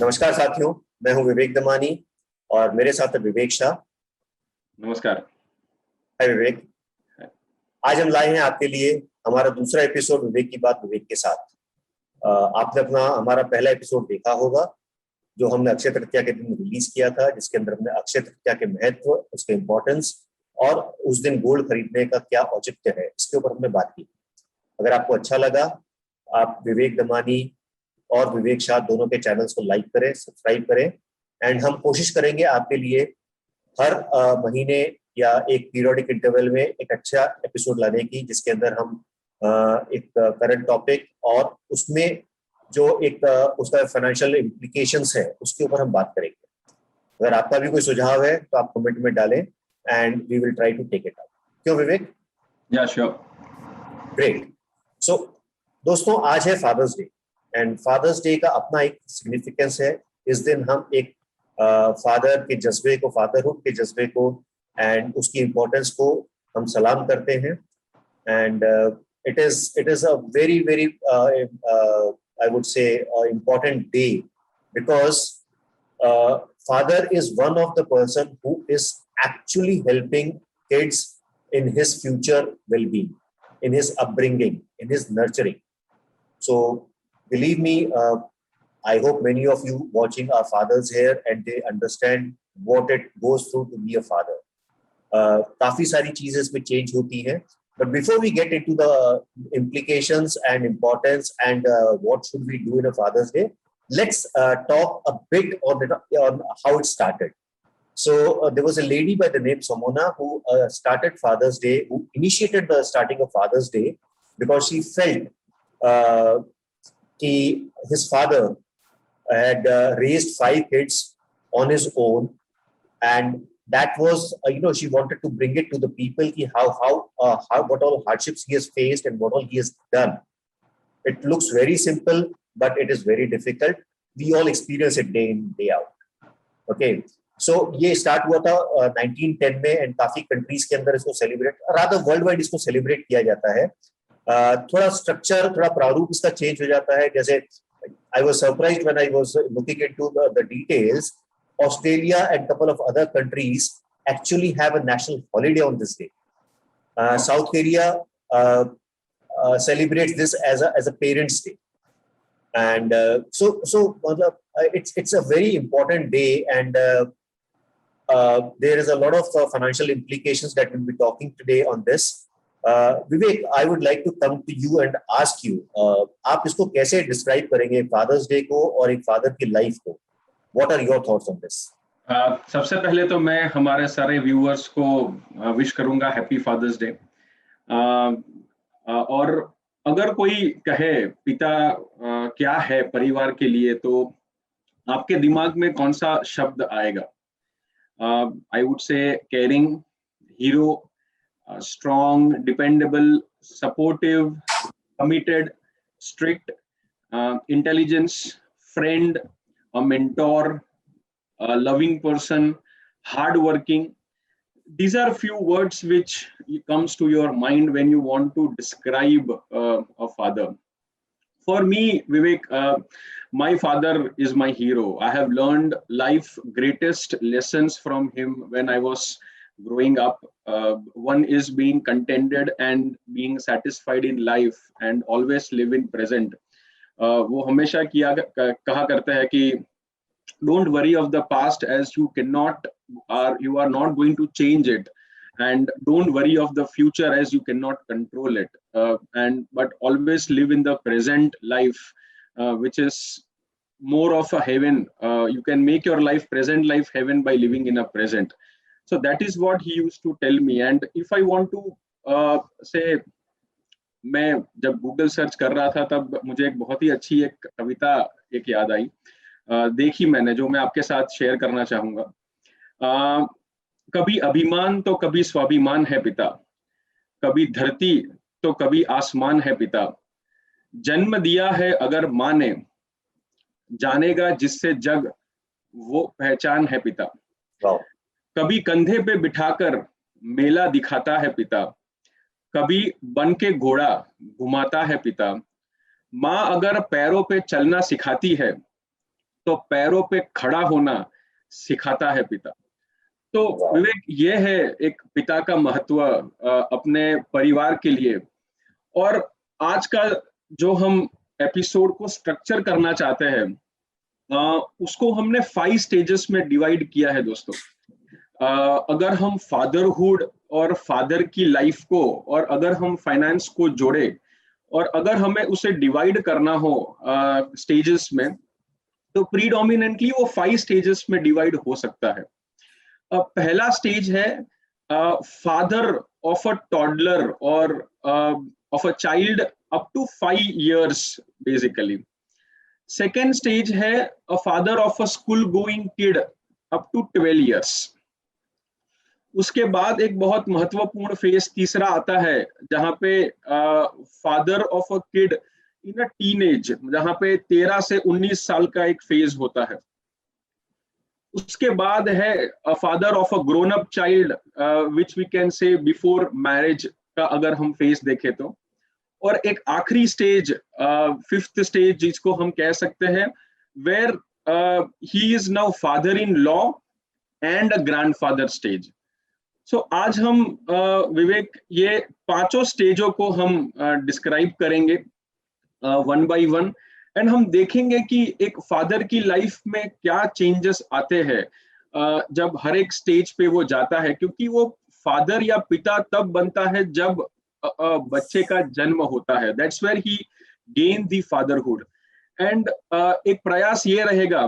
नमस्कार साथियों, मैं हूं विवेक दमानी और मेरे साथ है विवेक शाह। नमस्कार। हाय विवेक। आज हम लाए हैं आपके लिए हमारा दूसरा एपिसोड विवेक की बात विवेक के साथ। आपने अपना हमारा पहला एपिसोड देखा होगा जो हमने अक्षय तृतीया के दिन रिलीज किया था, जिसके अंदर हमने अक्षय तृतीया के महत्व, उसके इम्पोर्टेंस और उस दिन गोल्ड खरीदने का क्या औचित्य है, इसके ऊपर हमने बात की। अगर आपको अच्छा लगा, आप विवेक दमानी और विवेक शाह दोनों के चैनल्स को लाइक करें, सब्सक्राइब करें। एंड हम कोशिश करेंगे आपके लिए हर महीने या एक पीरियोडिक इंटरवल में एक अच्छा एपिसोड लाने की, जिसके अंदर हम एक करंट टॉपिक और उसमें जो एक उसका फाइनेंशियल इम्प्लीकेशंस है उसके ऊपर हम बात करेंगे। अगर आपका भी कोई सुझाव है तो आप कमेंट में डालें and we will try to take it up. क्यों Vivek? Yeah sure. Great. So दोस्तों, आज है Father's Day and Father's Day का अपना एक सिग्निफिकेंस है। इस दिन हम एक फादर के जज्बे को, फादरहुड के जज्बे को एंड उसकी इम्पोर्टेंस को हम सलाम करते हैं। And it is a very I would say important day because father is one of the person who is actually helping kids in his future well-being, in his upbringing, in his nurturing. So believe me, I hope many of you watching are fathers here and they understand what it goes through to be a father. काफी सारी चीजें इसमें change होती हैं, but before we get into the implications and importance and what should we do in a Father's Day, let's talk a bit on how it started. So there was a lady by the name Samona who started Father's Day, who initiated the starting of Father's Day because she felt that his father had raised 5 kids on his own, and that was she wanted to bring it to the people ki how what all hardships he has faced and what all he has done. It looks very simple but it is very difficult. We all experience it day in day out. Okay, so ये start हुआ था 1910 में and काफी countries के अंदर इसको celebrate, rather worldwide इसको celebrate किया जाता है। थोड़ा structure, थोड़ा प्रारूप इसका change हो जाता है। जैसे I was surprised when I was looking into the details. Australia and a couple of other countries actually have a national holiday on this day. South Korea celebrates this as a Parents' Day, and so it's a very important day, and there is a lot of financial implications that we'll be talking today on this. Vivek, I would like to come to you and ask you, आप इसको कैसे describe करेंगे fathers day को और एक father की life को? What are your thoughts on this? सबसे पहले तो मैं हमारे सारे व्यूअर्स को विश करूंगा हैप्पी फादर्स डे। और अगर कोई कहे पिता क्या है परिवार के लिए, तो आपके दिमाग में कौन सा शब्द आएगा? I would say caring, hero, strong, dependable, supportive, committed, strict, intelligence, friend, a mentor, a loving person, hardworking. These are few words which comes to your mind when you want to describe a father. For me, Vivek, my father is my hero. I have learned life greatest lessons from him when I was growing up. One is being contented and being satisfied in life and always live in present. वो हमेशा कहा करता है कि don't worry of the past as you are not going to change it, and don't worry of the future as you cannot control it, but always live in the present life, which is more of a heaven. You can make your present life heaven by living in a present. So that is what he used to tell me. And if I want to say, मैं जब Google search कर रहा था तब मुझे एक बहुत ही अच्छी एक कविता एक याद आई, देखी मैंने, जो मैं आपके साथ शेयर करना चाहूंगा। कभी अभिमान तो कभी स्वाभिमान है पिता, कभी धरती तो कभी आसमान है पिता, जन्म दिया है अगर माँ ने, जानेगा जिससे जग वो पहचान है पिता। कभी कंधे पे बिठाकर मेला दिखाता है पिता, कभी बन के घोड़ा घुमाता है पिता, माँ अगर पैरों पे चलना सिखाती है तो पैरों पे खड़ा होना सिखाता है पिता। तो विवेक, ये है एक पिता का महत्व अपने परिवार के लिए। और आज का जो हम एपिसोड को स्ट्रक्चर करना चाहते हैं, उसको हमने 5 स्टेजेस में डिवाइड किया है दोस्तों। अगर हम फादरहुड और फादर की लाइफ को, और अगर हम फाइनेंस को जोड़े, और अगर हमें उसे डिवाइड करना हो स्टेजेस में, तो प्रीडोमिनेंटली वो 5 स्टेजेस में डिवाइड हो सकता है। पहला स्टेज है फादर ऑफ अ टॉडलर और of a child up to 5 years basically. Second stage है a father of a school going kid up to 12 years। उसके बाद एक बहुत महत्वपूर्ण फेज तीसरा आता है, जहां पे father of a kid in a teenage, जहां पे 13 से 19 साल का एक फेज होता है। उसके बाद है father of a grown up child, which we can say before marriage का अगर हम फेज देखें तो। और एक आखिरी स्टेज, फिफ्थ स्टेज जिसको हम कह सकते हैं, where he is now father in law and a grandfather stage. So आज हम विवेक ये पांचों स्टेजों को हम डिस्क्राइब करेंगे वन बाय वन, एंड हम देखेंगे कि एक फादर की लाइफ में क्या चेंजेस आते हैं जब हर एक स्टेज पे वो जाता है। क्योंकि वो फादर या पिता तब बनता है जब बच्चे का जन्म होता है, that's where he gain the fatherhood. And एक प्रयास ये रहेगा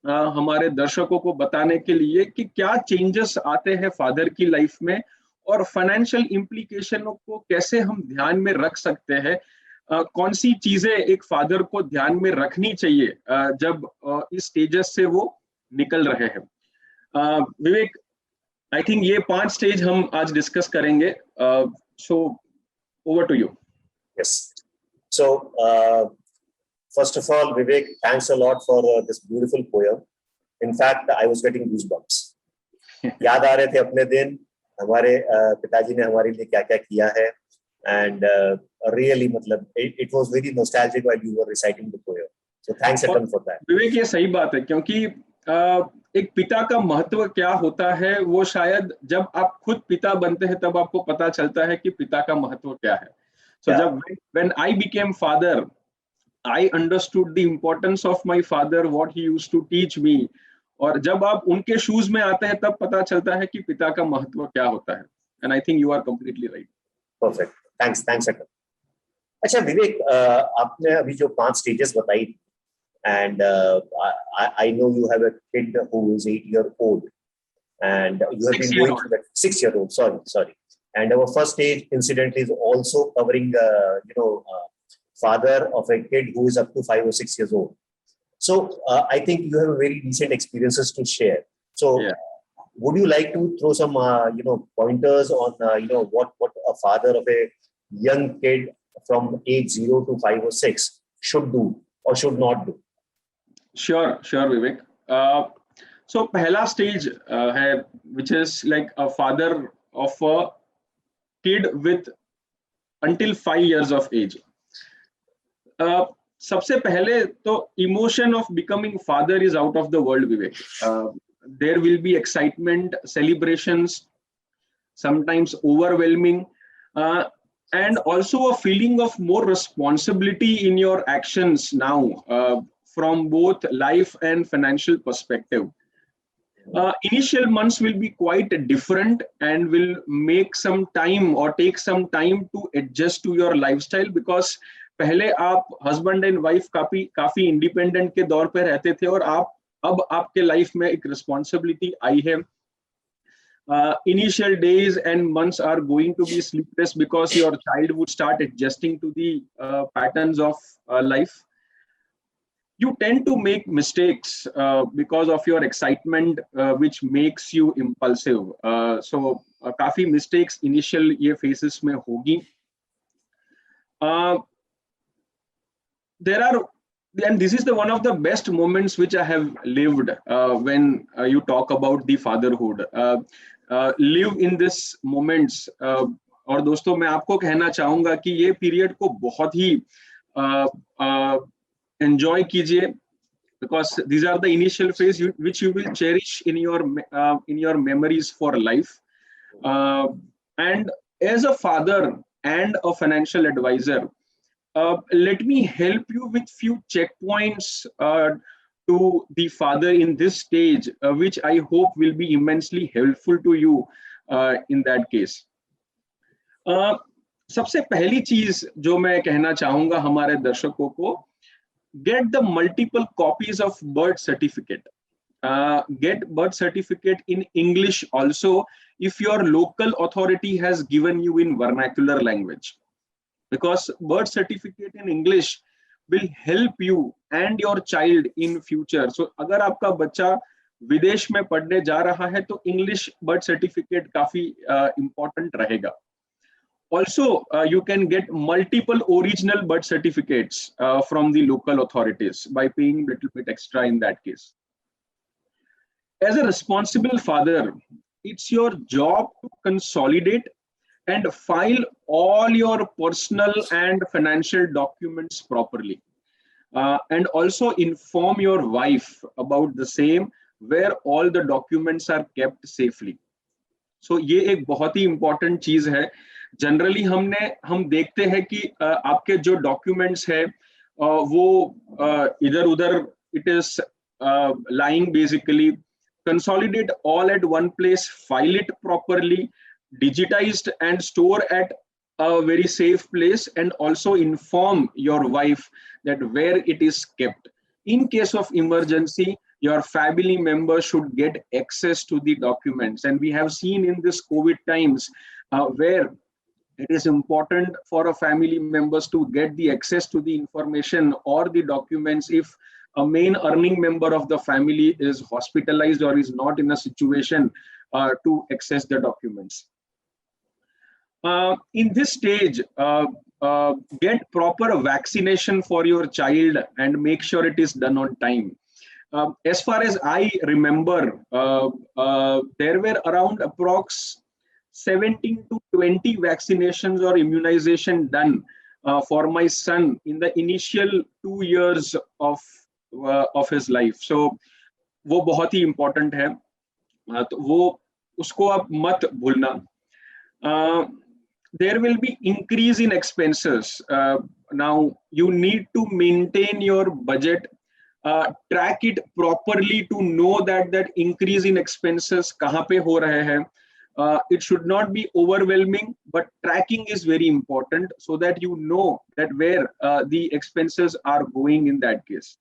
हमारे दर्शकों को बताने के लिए कि क्या चेंजेस आते हैं फादर की लाइफ में, और फाइनेंशियल इम्प्लीकेशनों को कैसे हम ध्यान में रख सकते हैं। कौन सी चीजें एक फादर को ध्यान में रखनी चाहिए जब इस स्टेजेस से वो निकल रहे हैं। विवेक, आई थिंक ये 5 स्टेज हम आज डिस्कस करेंगे। So over to you. Yes. So, first of all, Vivek, thanks a lot for this beautiful poem. In fact, I was getting goosebumps. याद आ रहे थे अपने दिन, हमारे पिताजी ने हमारे लिए क्या क्या किया है, and really, मतलब it was very nostalgic while you were reciting the poem. So thanks a ton for that. विवेक, ये सही बात है, क्योंकि एक पिता का महत्व क्या होता है वो शायद जब आप खुद पिता बनते हैं तब आपको पता चलता है कि पिता का महत्व क्या है। So जब when I became father, I understood the importance of my father, what he used to teach me. और जब आप उनके शूज में आते हैं तब पता चलता है कि पिता का महत्व क्या होता है। And I think you are completely right. Perfect. Thanks अकल। अच्छा विवेक, आपने अभी जो 5 स्टेजेस बताई, and I know you have a kid who is 8-year old, and you have been going through that 6-year-old. Sorry. And our first stage, incidentally, is also covering, father of a kid who is up to 5 or 6 years old. So I think you have very recent experiences to share. So would you like to throw some, pointers on, what a father of a young kid from age 0 to 5 or 6 should do or should not do? Sure, Vivek. So पहला stage है which is like a father of a kid with until 5 years of age. सबसे पहले तो emotion of becoming father is out of the world, Vivek. There will be excitement, celebrations, sometimes overwhelming, and also a feeling of more responsibility in your actions now. From both life and financial perspective. Initial months will be quite different and will make some time or take some time to adjust to your lifestyle, because पहले आप husband and wife काफी independent के दौर पे रहते थे, और अब आपके लाइफ में एक responsibility आई है। Initial days and months are going to be sleepless because your child would start adjusting to the patterns of life. You tend to make mistakes because of your excitement, which makes you impulsive. So काफी mistakes initial ये phases में होगी. There are, and this is the one of the best moments which I have lived when you talk about the fatherhood. Live in this moments. और दोस्तों, मैं आपको कहना चाहूंगा कि ये पीरियड को बहुत ही एंजॉय कीजिए, because these are the initial phase which you will cherish in your memories for life. And as a father and a financial advisor, let me help you with few checkpoints to the father in this stage, which I hope will be immensely helpful to you in that case. सबसे पहली चीज जो मैं कहना चाहूंगा हमारे दर्शकों को, get the multiple copies of birth certificate. Get birth certificate in English also if your local authority has given you in vernacular language, because birth certificate in English will help you and your child in future. So अगर आपका बच्चा विदेश में पढ़ने जा रहा है तो English birth certificate काफी important रहेगा. Also, you can get multiple original birth certificates from the local authorities by paying a little bit extra in that case. As a responsible father, it's your job to consolidate and file all your personal and financial documents properly. And also inform your wife about the same, where all the documents are kept safely. So ये एक बहुत ही important चीज है. Generally हम देखते हैं कि आपके जो डॉक्यूमेंट्स है वो इधर उधर it is lying. Basically consolidate all at one place, file it properly, digitized and store at a very safe place, and also inform your wife that where it is kept. In case of emergency, your family members should get access to the documents, and we have seen in this COVID times where it is important for a family members to get the access to the information or the documents if a main earning member of the family is hospitalized or is not in a situation to access the documents. In this stage, get proper vaccination for your child and make sure it is done on time. As far as I remember, there were around approx 17 to 20 vaccinations or immunization done for my son in the initial 2 years of his life. So वो बहुत ही important है, तो वो उसको आप मत भूलना. There will be increase in expenses. Now you need to maintain your budget, track it properly to know that increase in expenses कहाँ पे हो रहे हैं. It should not be overwhelming, but tracking is very important so that you know that where the expenses are going in that case.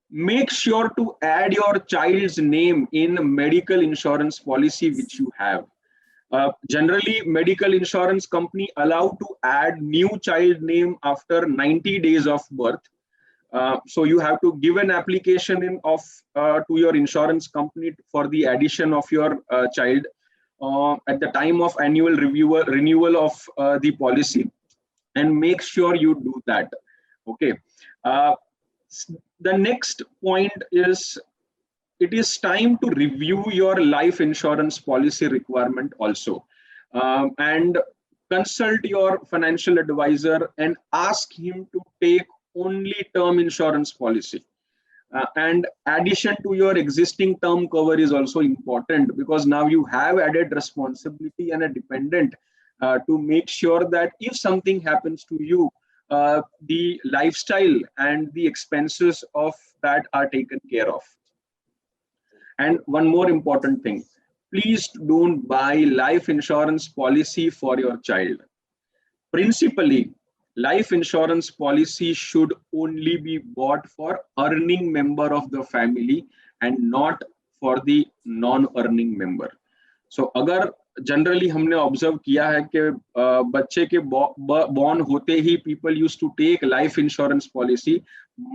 Make sure to add your child's name in medical insurance policy which you have. Generally, medical insurance company allow to add new child name after 90 days of birth. So you have to give an application to your insurance company for the addition of your child at the time of annual renewal of the policy, and make sure you do that. Okay. The next point is, it is time to review your life insurance policy requirement also, and consult your financial advisor and ask him to take only term insurance policy. And addition to your existing term cover is also important, because now you have added responsibility and a dependent to make sure that if something happens to you, the lifestyle and the expenses of that are taken care of. And one more important thing, please don't buy life insurance policy for your child. Principally, life insurance policy should only be bought for earning member of the family and not for the non-earning member. So अगर generally हमने observe किया है कि बच्चे के born होते ही people use to take life insurance policy,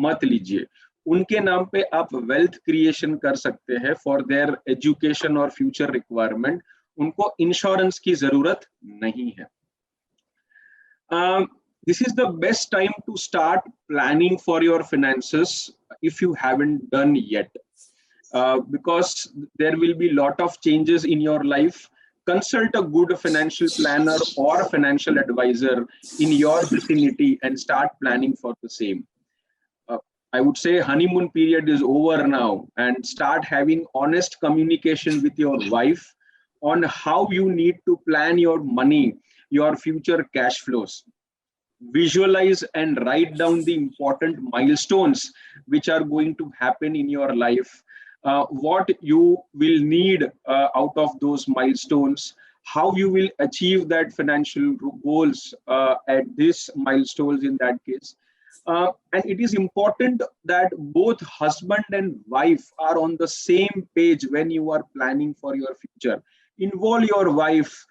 मत लीजिए. उनके नाम पे आप वेल्थ क्रिएशन कर सकते हैं फॉर देयर एजुकेशन और फ्यूचर रिक्वायरमेंट. उनको इंश्योरेंस की जरूरत नहीं है. This is the best time to start planning for your finances if you haven't done yet, because there will be a lot of changes in your life. Consult a good financial planner or a financial advisor in your vicinity and start planning for the same. I would say honeymoon period is over now, and start having honest communication with your wife on how you need to plan your money, your future cash flows. Visualize and write down the important milestones which are going to happen in your life, what you will need out of those milestones, how you will achieve that financial goals at these milestones in that case. And it is important that both husband and wife are on the same page when you are planning for your future. Involve your wife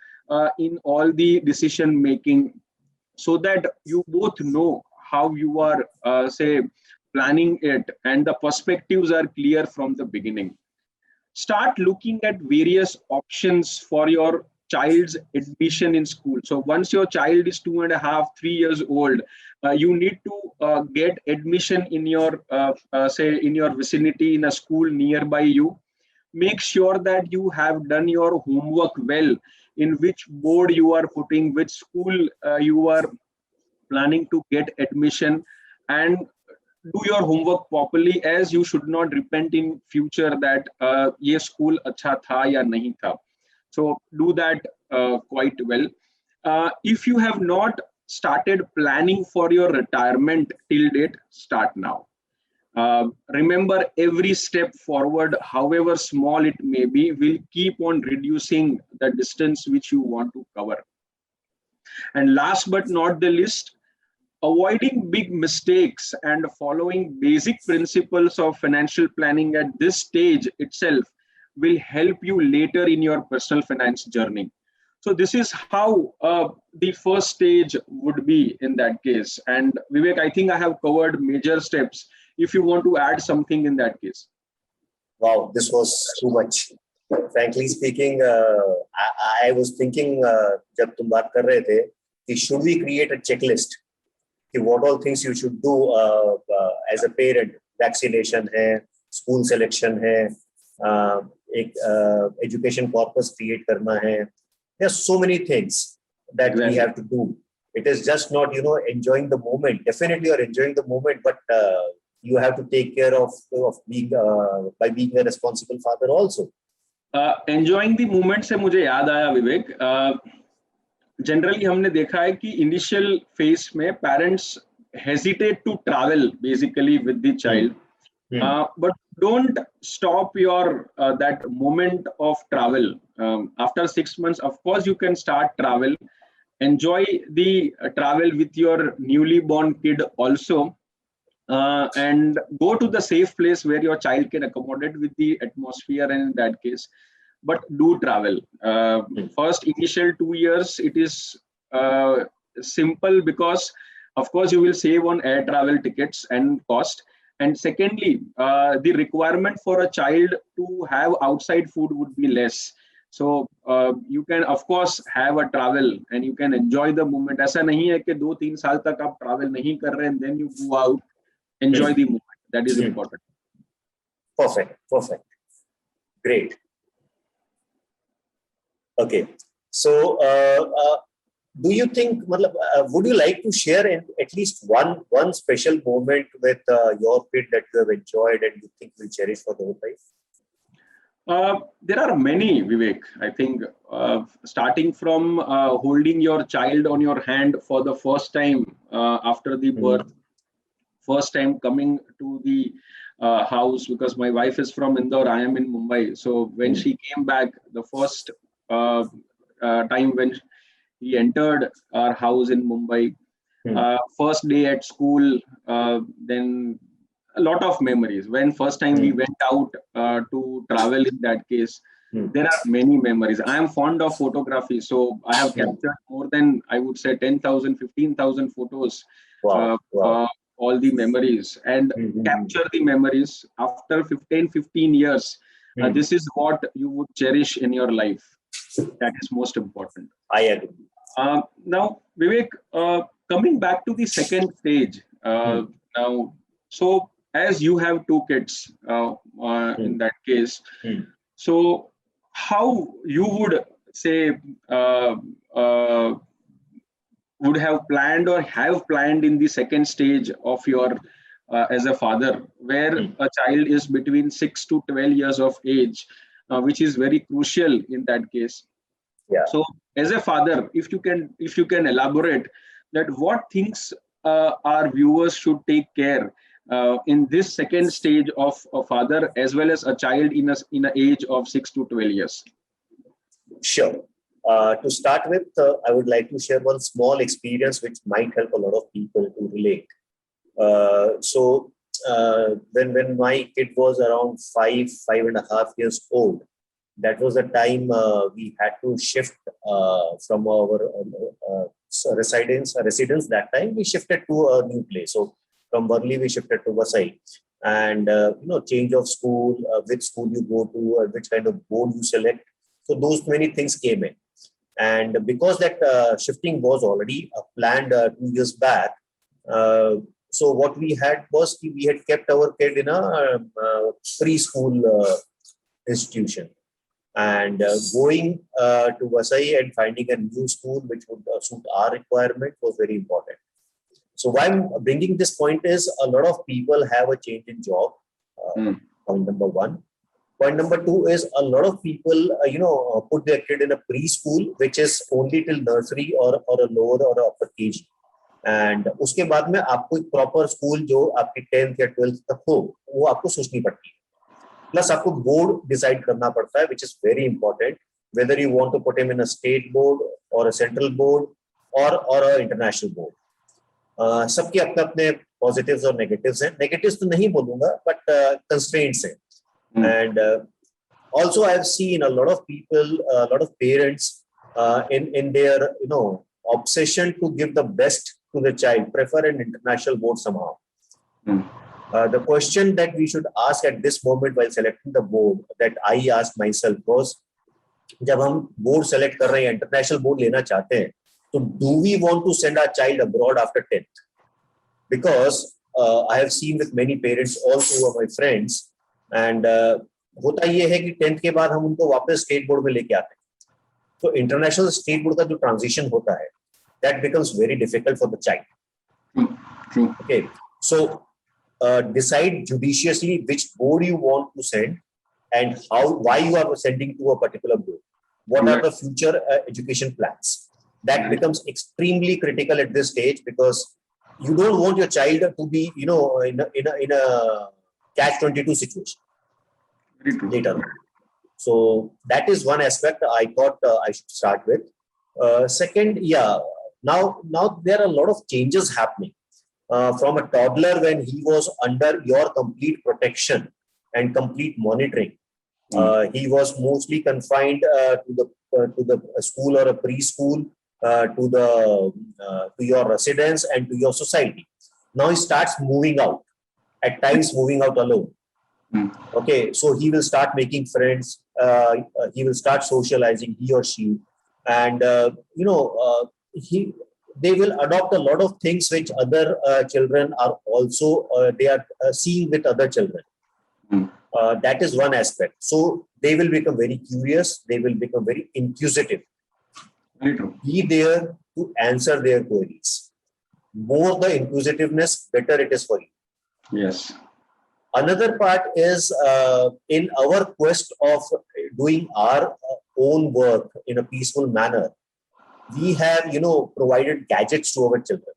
in all the decision making, so that you both know how you are say planning it, and the perspectives are clear from the beginning. Start looking at various options for your child's admission in school. So once your child is 2.5 3 years old, you need to get admission in your say in your vicinity in a school nearby you. Make sure that you have done your homework well, in which board you are putting, which school you are planning to get admission, and do your homework properly, as you should not repent in future that ye school acha tha ya nahi tha. So do that quite well. If you have not started planning for your retirement till date, start now. Remember, every step forward, however small it may be, will keep on reducing the distance which you want to cover. And last but not the least, avoiding big mistakes and following basic principles of financial planning at this stage itself will help you later in your personal finance journey. So this is how the first stage would be in that case. And Vivek, I think I have covered major steps. If you want to add something in that case. Wow, this was too much. Frankly speaking, I was thinking, जब तुम बात कर रहे थे, कि should we create a checklist? कि what all things you should do as a parent? Vaccination है, school selection है, एक education corpus create करना है. There are so many things that we have to do. It is just not, enjoying the moment. Definitely you're enjoying the moment, but you have to take care of being by being a responsible father also. Enjoying the moment से मुझे याद आया विवेक, generally हमने देखा है कि initial phase में parents hesitate to travel basically with the child, but don't stop your that moment of travel. After 6 months, of course, you can start travel. Enjoy the travel with your newly born kid also, and go to the safe place where your child can accommodate with the atmosphere, and in that case, but do travel. First initial 2 years, it is simple because, of course, you will save on air travel tickets and cost. And secondly, the requirement for a child to have outside food would be less. So you can, of course, have a travel and you can enjoy the moment. ऐसा नहीं है कि 2-3 साल तक आप travel नहीं कर रहे and then you go out, enjoy the moment. That is important. Perfect. Great. Okay. So, do you think, would you like to share at least one special moment with your kid that you have enjoyed and you think will cherish for the whole life? There are many, Vivek. I think starting from holding your child on your hand for the first time after the birth, first time coming to the house, because my wife is from Indore, I am in Mumbai. So when she came back, the first time when he entered our house in Mumbai, first day at school, then a lot of memories. When first time we went out to travel, in that case, there are many memories. I am fond of photography, so I have captured more than, I would say, 10,000, 15,000 photos. Wow. All the memories, and capture the memories after 15 years. This is what you would cherish in your life. That is most important. I agree. Now, Vivek, coming back to the second stage, now, so as you have 2 kids in that case, so how you would say would have planned or have planned in the second stage of your as a father, where a child is between 6 to 12 years of age, which is very crucial in that case. Yeah. So, as a father, if you can elaborate that what things our viewers should take care in this second stage of a father as well as a child in a age of 6 to 12 years. Sure. To start with, I would like to share one small experience which might help a lot of people to relate. When my kid was around 5.5 years old, that was the time we had to shift from our residence. That time we shifted to a new place. So from Worli we shifted to Vasai, and change of school, which school you go to, which kind of board you select. So those many things came in, and because that shifting was already planned 2 years back. So what we had was we had kept our kid in a preschool institution, and going to Vasai and finding a new school which would suit our requirement was very important. So why I'm bringing this point is a lot of people have a change in job. Point number one. Point number two is a lot of people, put their kid in a preschool, which is only till nursery or a lower or a upper KG. And उसके बाद में आपको एक proper school जो आपकी 10th या 12th तक हो वो आपको सोचनी पड़ती है, प्लस आपको बोर्ड डिसाइड करना पड़ता है, which is very important, whether you want to put him in a state board or a central board or a international board. सबके अपने अपने positives और negatives हैं. Negatives तो नहीं बोलूंगा, but constraints हैं. And also I've seen a lot of people, a lot of parents in their obsession to give the best to the child prefer an international board somehow. The question that we should ask at this moment while selecting the board that I asked myself was, जब हम board select कर रहे हैं, international board लेना चाहते हैं, तो do we want to send our child abroad after 10th? Because I have seen with many parents, also my friends, and होता ये है कि 10th के बाद हम उनको वापस state board में लेके आते हैं. तो international state board का जो transition होता है, that becomes very difficult for the child. True. Okay, so decide judiciously which board you want to send and why you are sending to a particular board. What are the future education plans? That becomes extremely critical at this stage, because you don't want your child to be, in a catch-22 situation later on. So that is one aspect I thought I should start with. Second, now there are a lot of changes happening. From a toddler, when he was under your complete protection and complete monitoring, he was mostly confined to the school or a preschool, to your residence and to your society. Now he starts moving out, at times moving out alone. Okay, so he will start making friends, he will start socializing, he or she, and they will adopt a lot of things which other children are also they are seeing with other children. That is one aspect. So they will become very curious, they will become very inquisitive. Be there to answer their queries. More the inquisitiveness, better it is for you. Yes. Another part is in our quest of doing our own work in a peaceful manner, we have, provided gadgets to our children.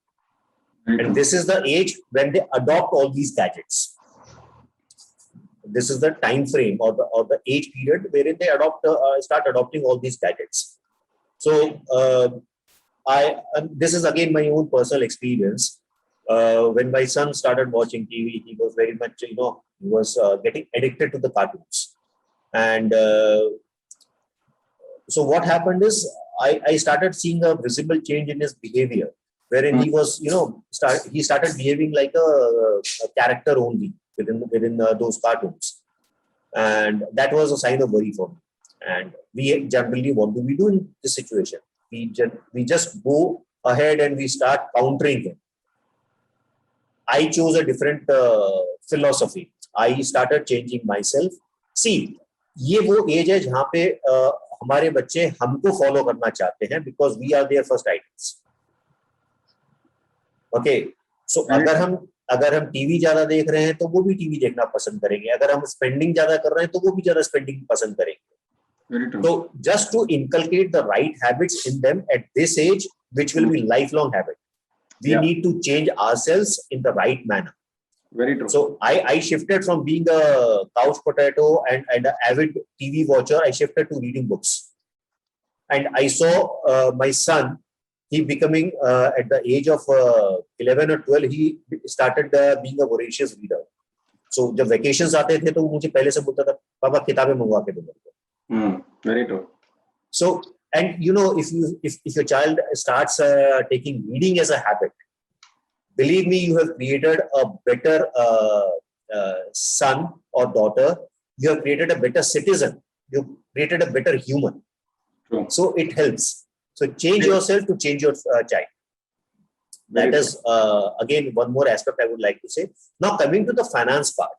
And this is the age when they adopt all these gadgets. This is the time frame or the age period wherein they start adopting all these gadgets. So this is again my own personal experience. When my son started watching TV, he was very much, he was getting addicted to the cartoons. And so what happened is I started seeing a visible change in his behavior, wherein he was, he started behaving like a character only within those cartoons. And that was a sign of worry for me. And we generally, what do we do in this situation? We just go ahead and we start countering him. I chose a different philosophy. I started changing myself. See, ये वो as है जहाँ पे हमारे बच्चे हमको follow करना चाहते हैं, because we are their first idols. Okay, so अगर हम अगर हम टीवी ज्यादा देख रहे हैं तो वो भी टीवी देखना पसंद करेंगे, अगर हम स्पेंडिंग ज्यादा कर रहे हैं तो वो भी ज्यादा स्पेंडिंग पसंद करेंगे. तो just to inculcate the right habits in them at this age, which will be lifelong habit, we need to change ourselves in the right manner. Very true. So I shifted from being a couch potato and an avid TV watcher. I shifted to reading books, and I saw my son. He becoming at the age of 11 or 12, he started being a voracious reader. So जब vacations आते थे तो वो मुझे पहले से बोलता था, पापा किताबें मंगवा के दो मेरे को. Very true. So, and you know, if your child starts taking reading as a habit, believe me, you have created a better son or daughter. You have created a better citizen. You have created a better human. True. So it helps. So change yourself to change your child. That is again one more aspect I would like to say. Now coming to the finance part.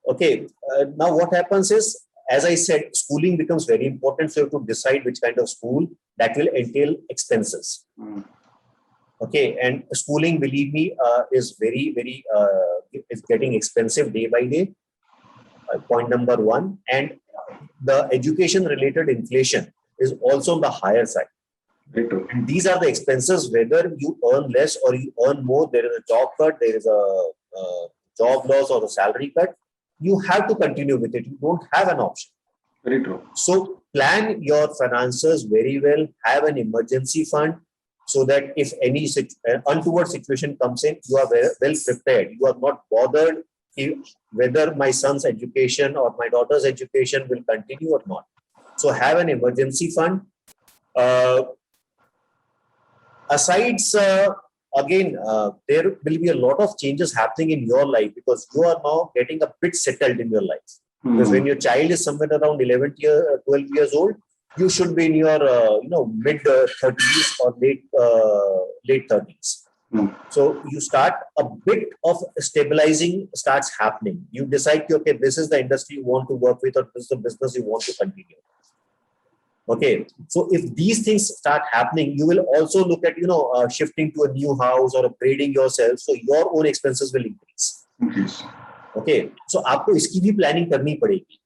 Okay. Now what happens is, as I said, schooling becomes very important. So you have to decide which kind of school that will entail expenses. Okay, and schooling, believe me, is very, very is getting expensive day by day. Point number one, and the education-related inflation is also on the higher side. Very true. And these are the expenses. Whether you earn less or you earn more, there is a job cut, there is a job loss or a salary cut. You have to continue with it. You don't have an option. Very true. So plan your finances very well. Have an emergency fund so that if any untoward situation comes in, you are well prepared. You are not bothered whether my son's education or my daughter's education will continue or not. So have an emergency fund. Asides, again, there will be a lot of changes happening in your life because you are now getting a bit settled in your life. Because when your child is somewhere around 12 years old, you should be in your mid 30s or late 30s. So you start a bit of stabilizing starts happening. You decide, okay, this is the industry you want to work with, or this is the business you want to continue. Okay, so if these things start happening, you will also look at shifting to a new house or upgrading yourself, so your own expenses will increase. Okay, so आपको इसकी भी planning करनी पड़ेगी.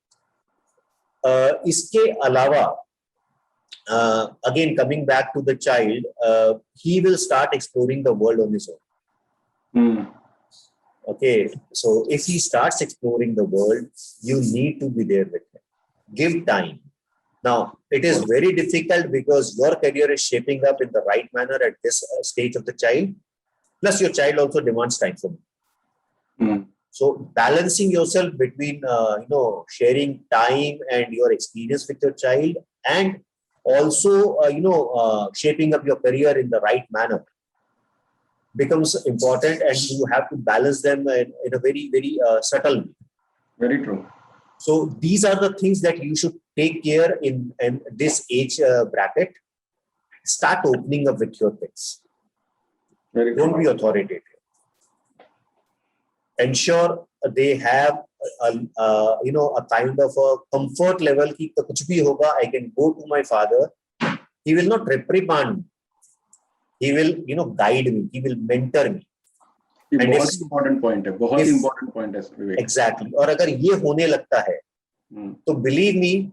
इसके अलावा, again coming back to the child, he will start exploring the world on his own. Okay, so if he starts exploring the world, you need to be there with him. Give time. Now, it is very difficult because your career is shaping up in the right manner at this stage of the child. Plus, your child also demands time from you. So, balancing yourself between, sharing time and your experience with your child, and also, shaping up your career in the right manner becomes important, and you have to balance them in a very, very subtle way. Very true. So these are the things that you should take care in this age bracket. Start opening up with your kids. Don't be authoritative. Ensure they have a kind of a comfort level ki kuch bhi hoga, I can go to my father. He will not reprimand me. He will, guide me. He will mentor me. बहुत important point है, बहुत important point है विवेक. Exactly. और अगर ये होने लगता है, तो believe me,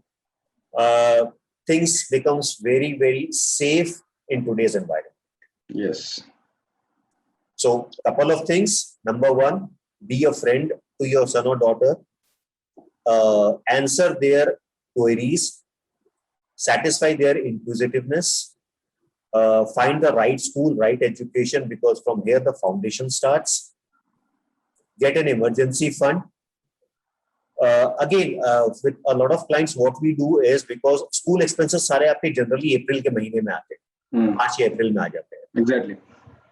things becomes very, very safe in today's environment. Yes. So, couple of things. Number one, be a friend to your son or daughter. Answer their queries. Satisfy their inquisitiveness. Find the right school, right education, because from here the foundation starts. Get an emergency fund. Again, with a lot of clients, what we do is, because school expenses सारे आपके generally April के महीने में आते हैं, March या April में आ जाते हैं. Exactly.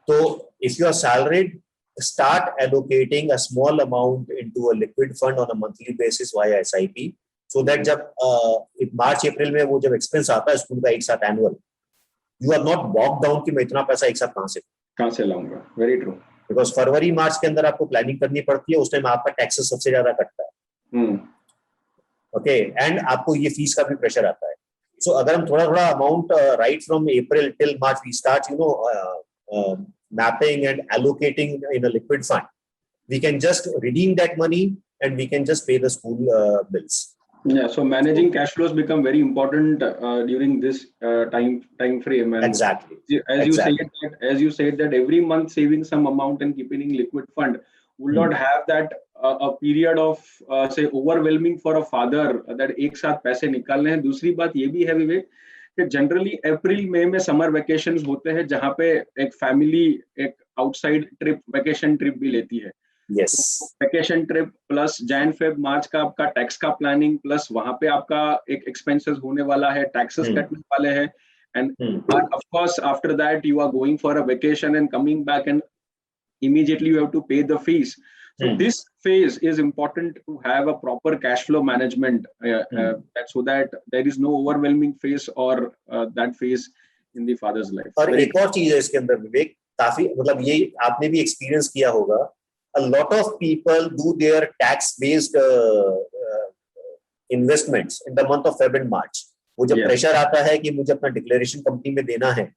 So if you are salaried, start allocating a small amount into a liquid fund on a monthly basis via SIP, so that जब March April में वो जब expense आता है school का एक साथ annual, you are not bogged down कि मैं इतना पैसा एक साथ कहाँ से लाऊंगा. Very true. Because फरवरी मार्च के अंदर आपको प्लानिंग करनी पड़ती है, उस टाइम आपका टैक्सेस सबसे ज्यादा कटता है. ओके, एंड आपको ये फीस का भी प्रेशर आता है. सो अगर हम थोड़ा थोड़ा amount right from April till March we start mapping and allocating in a liquid fund, we can just redeem that money and we can just pay the school bills. Yeah, so managing cash flows become very important during this time frame. And Exactly. As Exactly. you said that every month saving some amount and keeping in liquid fund will not have that a period of say overwhelming for a father that एक साथ पैसे निकालने हैं. दूसरी बात ये भी है विवेक कि जनरली अप्रैल मई में समर वेकेशंस होते हैं जहाँ पे एक फैमिली एक आउटसाइड ट्रिप वेकेशन ट्रिप भी लेती है. Yes. Vacation trip plus Jan Feb March का आपका टैक्स का प्लानिंग प्लस वहां पे आपका एक एक्सपेंसेस होने वाला है, टैक्सेस कटने वाले हैं, and of course after that you are going for a vacation and coming back and immediately you have to pay the fees. So this phase is important to have a proper cash flow management so that there is no overwhelming phase or that phase in the father's life. और एक और चीज है इसके अंदर विवेक, काफी मतलब ये आपने भी एक्सपीरियंस किया होगा, a lot of people do their tax based investments in the month of Feb and March. वो जब प्रेशर आता है कि मुझे अपना डिक्लेरेशन कंपनी में देना है,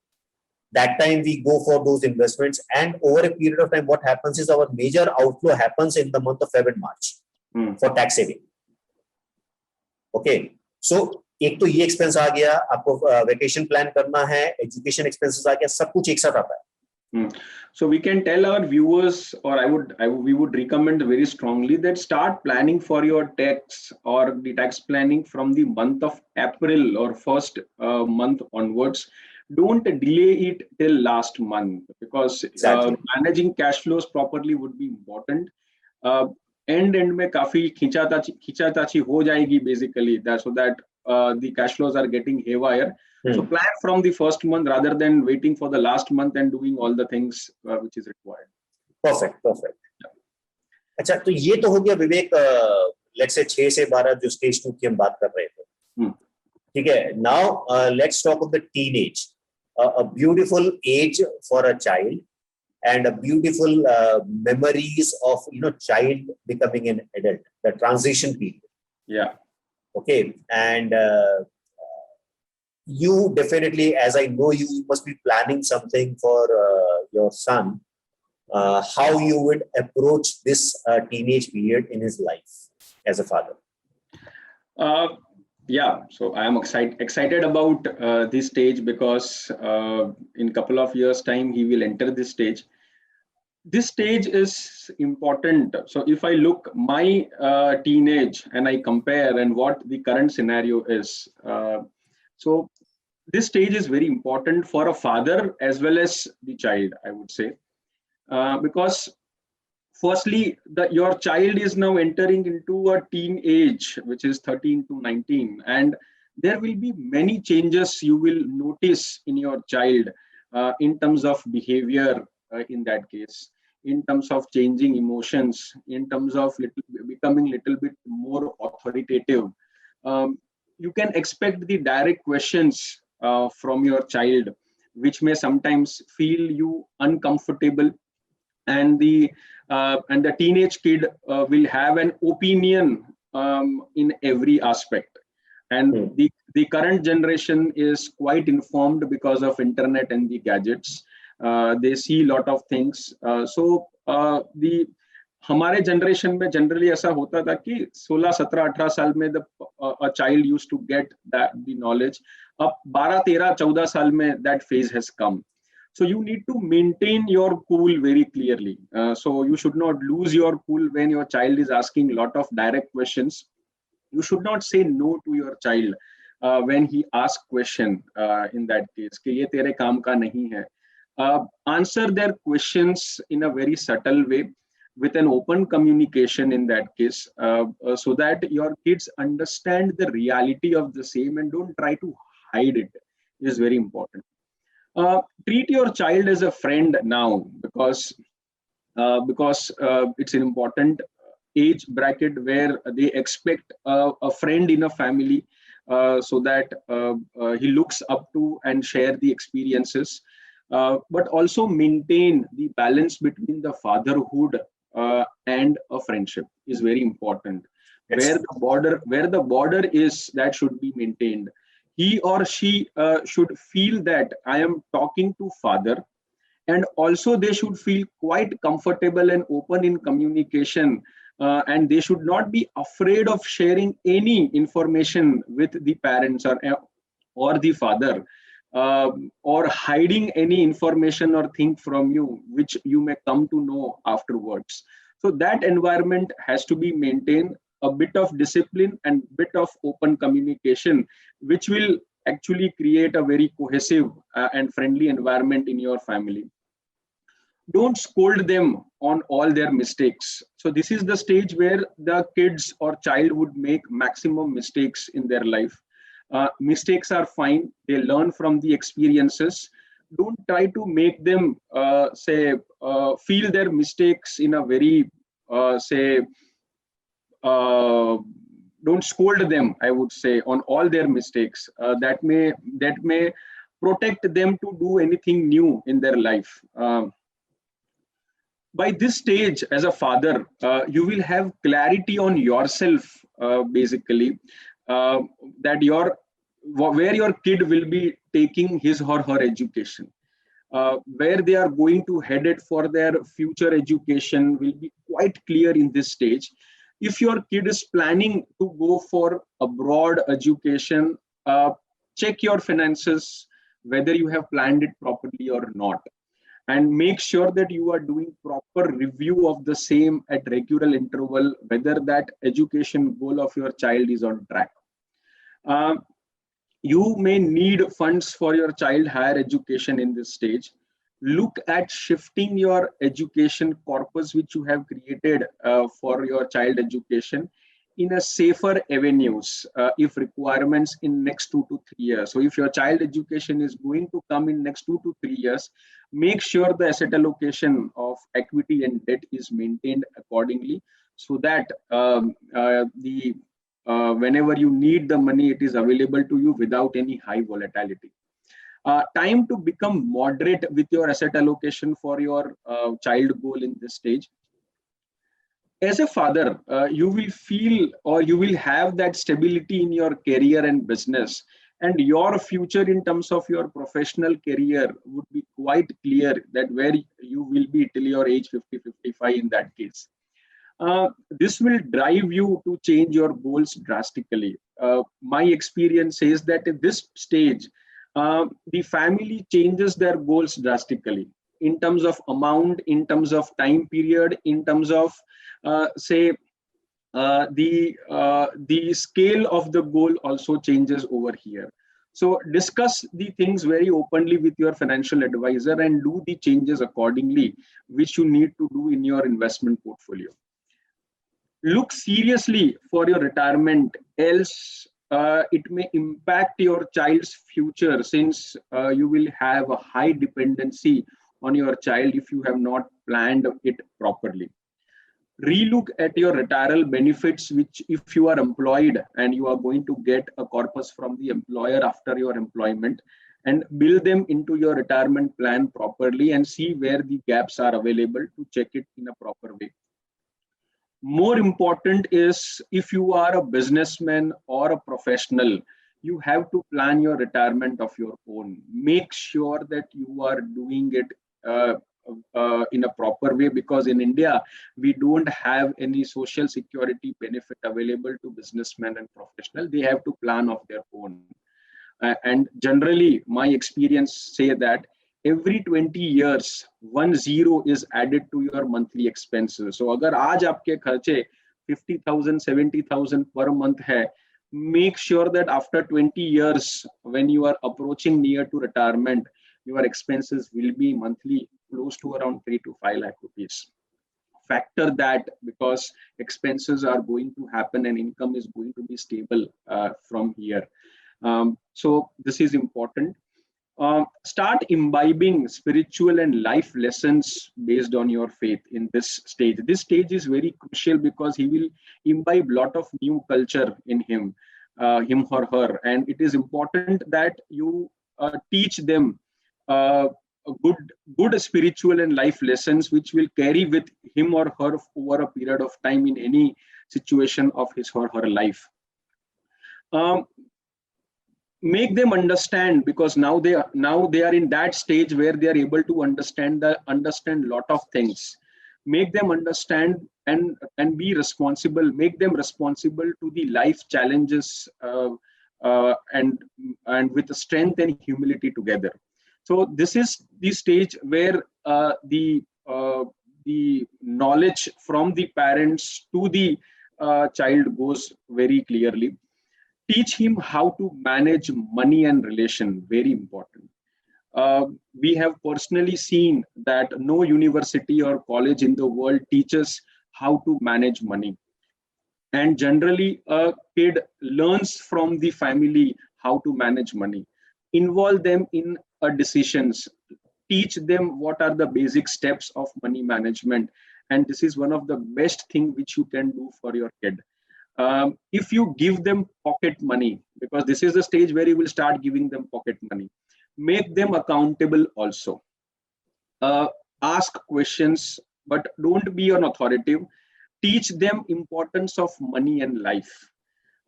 that time we go for those investments, and over a period of time what happens is our major outflow happens in the month of Feb and March for tax saving. Okay, so एक तो ये expense आ गया, आपको vacation plan करना है, education expenses आ गया, सब कुछ एक साथ आता है. So we can tell our viewers, or we would recommend very strongly that start planning for your tax or the tax planning from the month of April or first month onwards. Don't delay it till last month, because managing cash flows properly would be important. End में काफी खींचाताची हो जाएगी basically, so that the cash flows are getting haywire. So plan from the first month rather than waiting for the last month and doing all the things which is required. Perfect. अच्छा, तो ये तो हो गया विवेक, let's say 6 से 12 जो stage 2 की हम बात कर रहे थे. ठीक है. Now let's talk of the teenage, a beautiful age for a child and a beautiful memories of child becoming an adult, the transition period. Yeah. Okay, and you definitely, as I know you must be planning something for your son, how you would approach this teenage period in his life as a father. Yeah, so I am excited about this stage, because in couple of years time he will enter this stage. This stage is important. So if I look my teenage and I compare and what the current scenario is, so this stage is very important for a father as well as the child, I would say, because firstly, your child is now entering into a teen age, which is 13 to 19, and there will be many changes you will notice in your child in terms of behavior, in that case, in terms of changing emotions, in terms of becoming little bit more authoritative. You can expect the direct questions from your child, which may sometimes feel you uncomfortable, and the teenage kid will have an opinion in every aspect. And the current generation is quite informed because of internet and the gadgets. They see a lot of things. So हमारे generation में generally ऐसा होता था कि 16, 17, 18 साल में a child used to get the knowledge. अब 12, 13, 14 साल में that phase has come. So you need to maintain your cool very clearly. So you should not lose your cool when your child is asking a lot of direct questions. You should not say no to your child when he asks question in that case कि ये तेरे काम का नहीं है. Answer their questions in a very subtle way with an open communication in that case, so that your kids understand the reality of the same and don't try to hide it, is very important. Treat your child as a friend now, because it's an important age bracket where they expect a friend in a family, so that he looks up to and share the experiences, but also maintain the balance between the fatherhood and a friendship is very important. Yes. Where the border is, that should be maintained. He or she should feel that I am talking to father, and also they should feel quite comfortable and open in communication, and they should not be afraid of sharing any information with the parents or the father, or hiding any information or thing from you which you may come to know afterwards. So that environment has to be maintained, a bit of discipline and bit of open communication, which will actually create a very cohesive and friendly environment in your family. Don't scold them on all their mistakes. So this is the stage where the kids or child would make maximum mistakes in their life. Mistakes are fine, they learn from the experiences. Don't try to make them feel their mistakes in a very uh, don't scold them, I would say, on all their mistakes. That may protect them to do anything new in their life. By this stage, as a father, you will have clarity on yourself, basically, uh, that where your kid will be taking his or her education, where they are going to head it for their future education will be quite clear in this stage. If your kid is planning to go for a broad education, check your finances, whether you have planned it properly or not, and make sure that you are doing proper review of the same at regular interval, whether that education goal of your child is on track. Um, you may need funds for your child higher education in this stage. Look at shifting your education corpus which you have created for your child education in a safer avenues, if requirements in next 2 to 3 years. So if your child education is going to come in next 2 to 3 years, make sure the asset allocation of equity and debt is maintained accordingly, so that the whenever you need the money, it is available to you without any high volatility. Time to become moderate with your asset allocation for your child goal in this stage. As a father, you will feel, or you will have that stability in your career and business, and your future in terms of your professional career would be quite clear, that where you will be till your age 50, 55 in that case. This will drive you to change your goals drastically. My experience says that at this stage, the family changes their goals drastically in terms of amount, in terms of time period, in terms of the scale of the goal also changes over here. So discuss the things very openly with your financial advisor and do the changes accordingly, which you need to do in your investment portfolio. Look seriously for your retirement, else it may impact your child's future, since you will have a high dependency on your child if you have not planned it properly. Relook at your retirement benefits, which if you are employed and you are going to get a corpus from the employer after your employment, and build them into your retirement plan properly and see where the gaps are available to check it in a proper way. More important is, if you are a businessman or a professional, you have to plan your retirement of your own. Make sure that you are doing it in a proper way, because in India, we don't have any social security benefit available to businessmen and professionals. They have to plan of their own. And generally, my experience say that every 20 years, 10 is added to your monthly expenses. So agar aaj aapke kharche 50,000, 70,000 per month hai, make sure that after 20 years, when you are approaching near to retirement, your expenses will be monthly close to around 3 to 5 lakh rupees. Factor that, because expenses are going to happen and income is going to be stable from here. So this is important. Start imbibing spiritual and life lessons based on your faith in this stage. This stage is very crucial because he will imbibe a lot of new culture in him or her, and it is important that you teach them good spiritual and life lessons which will carry with him or her over a period of time in any situation of his or her life. make them understand, because now they are in that stage where they are able to understand lot of things. Make them understand and be responsible. Make them responsible to the life challenges, and with strength and humility together. So this is the stage where the knowledge from the parents to the child goes very clearly. Teach him how to manage money and relation, very important. We have personally seen that no university or college in the world teaches how to manage money. And generally, a kid learns from the family how to manage money. Involve them in decisions. Teach them what are the basic steps of money management. And this is one of the best thing which you can do for your kid. If you give them pocket money, because this is the stage where you will start giving them pocket money, make them accountable also. Ask questions, but don't be an authoritative. Teach them importance of money and life.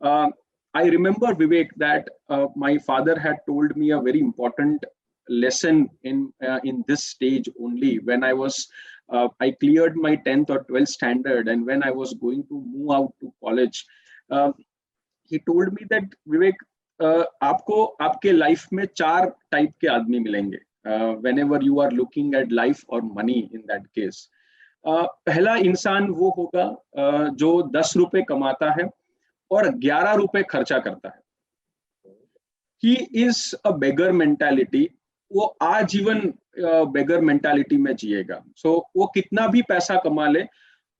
I remember, Vivek, that my father had told me a very important lesson in this stage only when I cleared my 10th or 12th standard, and when I was going to move out to college. He told me that, Vivek, आपको आपके life में 4 type के आदमी मिलेंगे whenever you are looking at life or money in that case. पहला इंसान वो होगा जो 10 रुपए कमाता है और 11 रुपए खर्चा करता है. He is a beggar mentality. वो आजीवन बेगर मेंटालिटी में जिएगा. सो वो कितना भी पैसा कमा ले,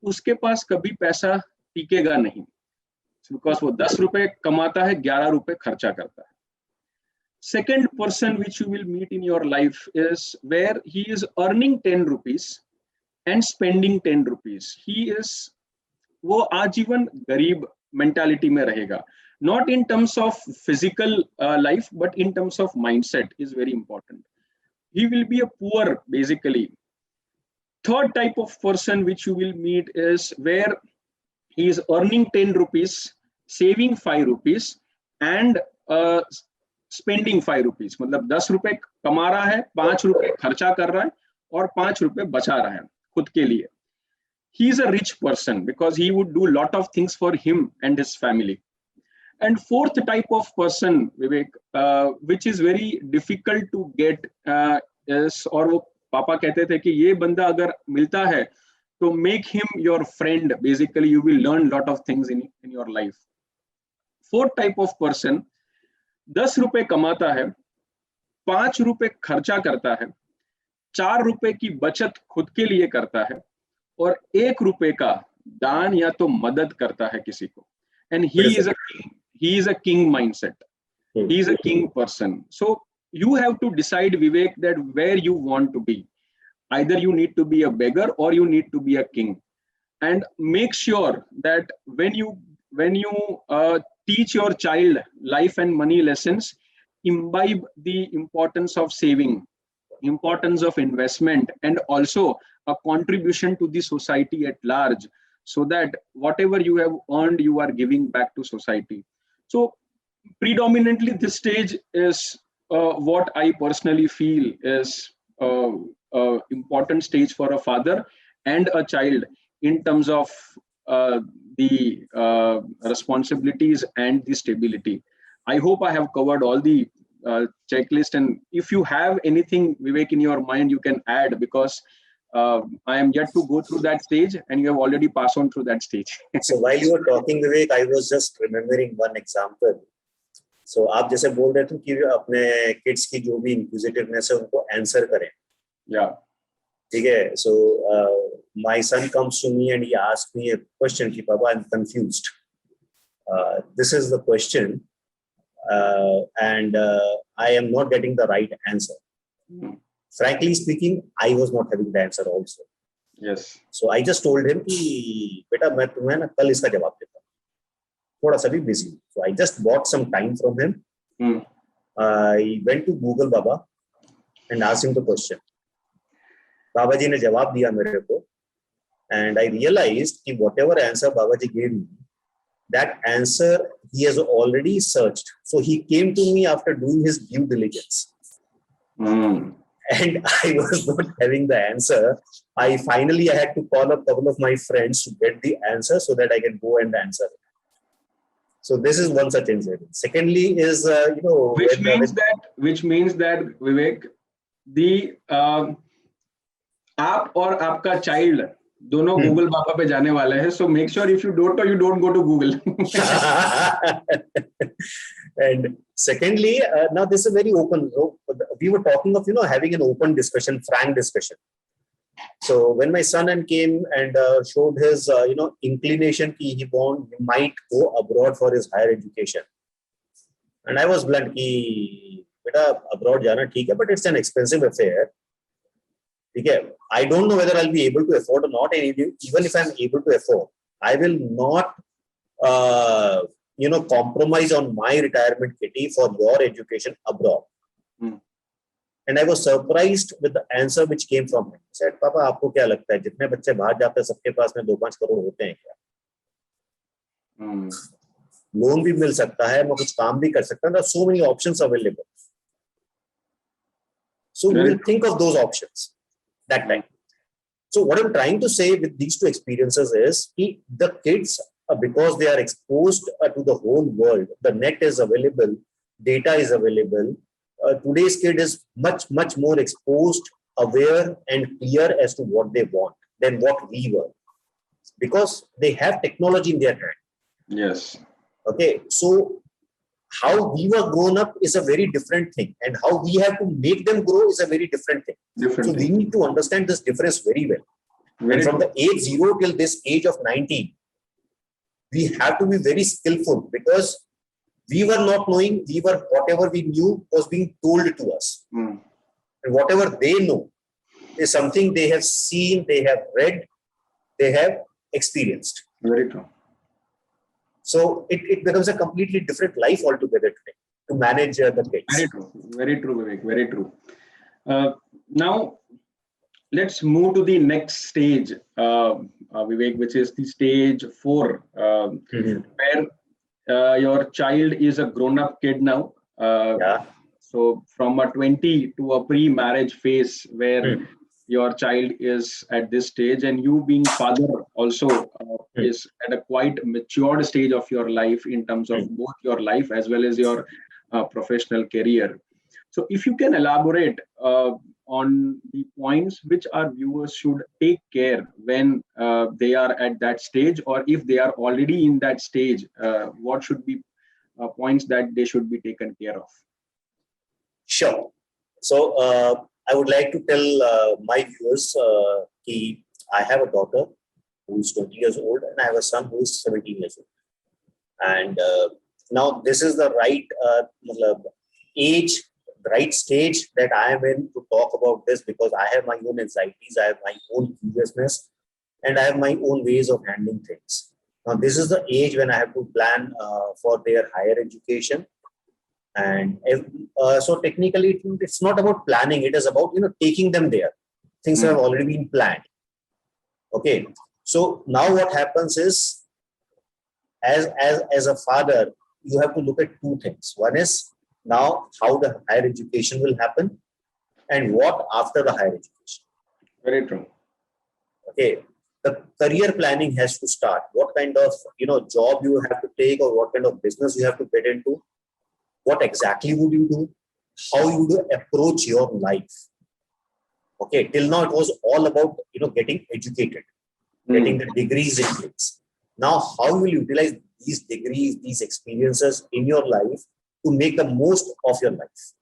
उसके पास कभी पैसा टिकेगा नहीं, बिकॉज वो 10 रुपए कमाता है, 11 रुपए खर्चा करता है. Second person which you will meet in your life is where he is earning 10 rupees and spending 10 rupees. वो आजीवन गरीब मेंटालिटी में रहेगा. Not in terms of physical life, but in terms of mindset is very important. He will be a poor, basically. Third type of person which you will meet is where he is earning 10 rupees, saving 5 rupees, and spending 5 rupees. मतलब 10 रुपए कमा रहा है, 5 रुपए खर्चा कर रहा है और 5 रुपए बचा रहा है खुद के लिए. He is a rich person because he would do a lot of things for him and his family. And fourth type of person, Vivek, which is very difficult to get, is, और वो पापा कहते थे कि ये बंदा अगर मिलता है तो make him your friend. Basically, you will learn lot of things in your life. Fourth type of person, 10 रुपए कमाता है, 5 रुपए खर्चा करता है, 4 रुपए की बचत खुद के लिए करता है और 1 रुपए का दान या तो मदद करता है किसी को. And he is a king mindset. He is a king person. So you have to decide, Vivek, that where you want to be. Either you need to be a beggar or you need to be a king. And make sure that when you teach your child life and money lessons, imbibe the importance of saving, importance of investment, and also a contribution to the society at large, so that whatever you have earned, you are giving back to society. So predominantly this stage is what I personally feel is important stage for a father and a child in terms of the responsibilities and the stability. I hope I have covered all the checklist, and if you have anything, Vivek, in your mind, you can add, because I am yet to go through that stage and you have already passed on through that stage. So while you were talking, Vivek, I was just remembering one example. So आप जैसे बोल रहे थे कि अपने kids की जो भी inquisitiveness है उनको answer करें. Yeah. ठीक है. So my son comes to me and he asked me a question कि Papa, I'm confused. This is the question, and I am not getting the right answer. Frankly speaking, I was not having the answer also. Yes. So I just told him कि बेटा मैं तुम्हें ना कल इसका जवाब देता हूँ. थोड़ा सा भी busy. So I just bought some time from him. I went to Google Baba and asked him the question. बाबा जी ने जवाब दिया मेरे को, and I realized कि whatever answer Baba ji gave me, that answer he has already searched. So he came to me after doing his due diligence. Mm. And I was not having the answer. I had to call a couple of my friends to get the answer so that I can go and answer it. So this is one such incident. Secondly is, which means that Vivek, the आप और आपका child दोनों Google पापा पे जाने वाले हैं. So make sure if you don't know, you don't go to Google. And secondly, now this is very open. We were talking of, having an open discussion, frank discussion. So when my son came and showed his, inclination, he might go abroad for his higher education. And I was blunt, beta abroad jana theek hai, but it's an expensive affair. Okay, I don't know whether I'll be able to afford or not. And even if I'm able to afford, I will not, compromise on my retirement kitty for your education abroad. And I was surprised with the answer which came from him. He said, "Papa, आपको क्या लगता है जितने बच्चे बाहर जाते हैं सबके पास में 2-5 करोड़ होते हैं क्या? लोन भी मिल सकता है, मैं कुछ काम भी कर सकता हूँ. There are so many options available. So we will think of those options that time." So what I'm trying to say with these two experiences is the kids, because they are exposed to the whole world, the net is available, data is available. Today's kid is much, much more exposed, aware, and clear as to what they want than what we were, because they have technology in their hand. Yes. Okay. So how we were grown up is a very different thing, and how we have to make them grow is a very different thing. So we need to understand this difference very well. And from the age 0 till this age of 19, we have to be very skillful, because we were not knowing, whatever we knew was being told to us. And whatever they know is something they have seen, they have read, they have experienced. Very true. So it becomes a completely different life altogether today to manage the kids. Very true, Vivek. Very true. Now, let's move to the next stage, Vivek, which is the stage 4, where your child is a grown-up kid now. So from a 20 to a pre-marriage phase where your child is at this stage, and you being father also is at a quite matured stage of your life in terms of both your life as well as your professional career. So if you can elaborate on the points which our viewers should take care when they are at that stage, or if they are already in that stage, what should be points that they should be taken care of? Sure. So I would like to tell my viewers that I have a daughter who is 20 years old, and I have a son who is 17 years old. And now this is the right age, the right stage that I am in to talk about this, because I have my own anxieties, I have my own curiousness, and I have my own ways of handling things. Now, this is the age when I have to plan for their higher education. And so technically, it's not about planning. It is about, taking them there. Things have already been planned. Okay. So now what happens is, as a father, you have to look at two things. One is now how the higher education will happen, and what after the higher education. Very true. Okay. The career planning has to start. What kind of, job you have to take, or what kind of business you have to get into. What exactly would you do? How you would approach your life? Okay, till now it was all about getting educated, getting the degrees in place. Now, how will you utilize these degrees, these experiences in your life to make the most of your life?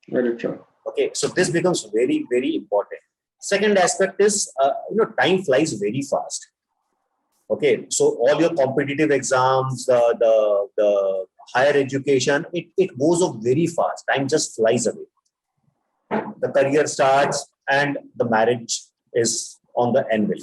Very true. Okay, so this becomes very, very important. Second aspect is, time flies very fast. Okay, so all your competitive exams, the higher education, it goes up very fast. Time just flies away. The career starts and the marriage is on the anvil.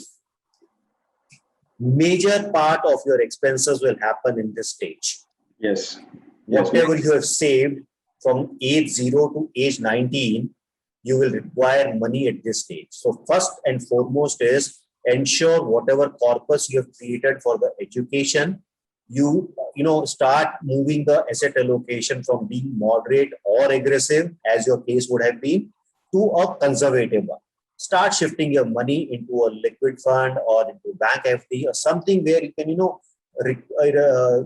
Major part of your expenses will happen in this stage. Yes. Whatever you have saved from age 0 to age 19, you will require money at this stage. So first and foremost is ensure whatever corpus you have created for the education you start moving the asset allocation from being moderate or aggressive, as your case would have been, to a conservative one. Start shifting your money into a liquid fund or into bank FD or something where you can,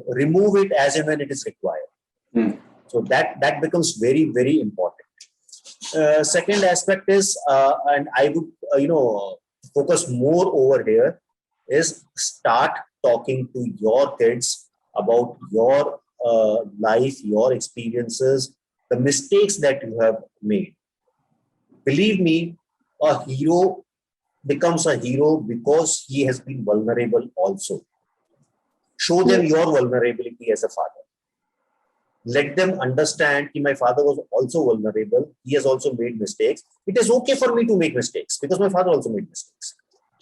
remove it as and when it is required. So that becomes very, very important. Second aspect is, and I would, focus more over here, is start talking to your kids about your life, your experiences, the mistakes that you have made. Believe me, a hero becomes a hero because he has been vulnerable also. Show them your vulnerability as a father. Let them understand that my father was also vulnerable. He has also made mistakes. It is okay for me to make mistakes because my father also made mistakes.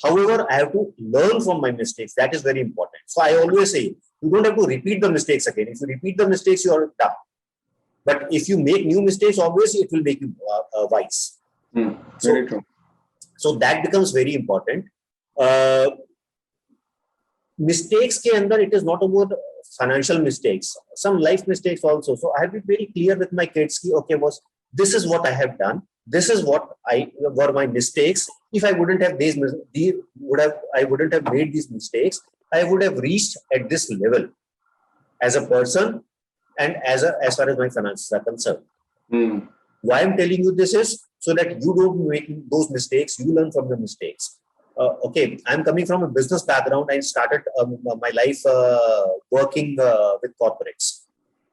However, I have to learn from my mistakes. That is very important. So I always say, you don't have to repeat the mistakes again. If you repeat the mistakes, you are done. But if you make new mistakes, obviously it will make you wise. Very true. So that becomes very important. Mistakes ke andar, it is not about financial mistakes, some life mistakes also. So I have been very clear with my kids ki, okay, boss, this is what I have done. This is what were my mistakes. If I wouldn't have I wouldn't have made these mistakes, I would have reached at this level as a person and as far as my finances are concerned. Why I'm telling you this is so that you don't make those mistakes, you learn from the mistakes. Okay, I'm coming from a business background. I started my life working with corporates.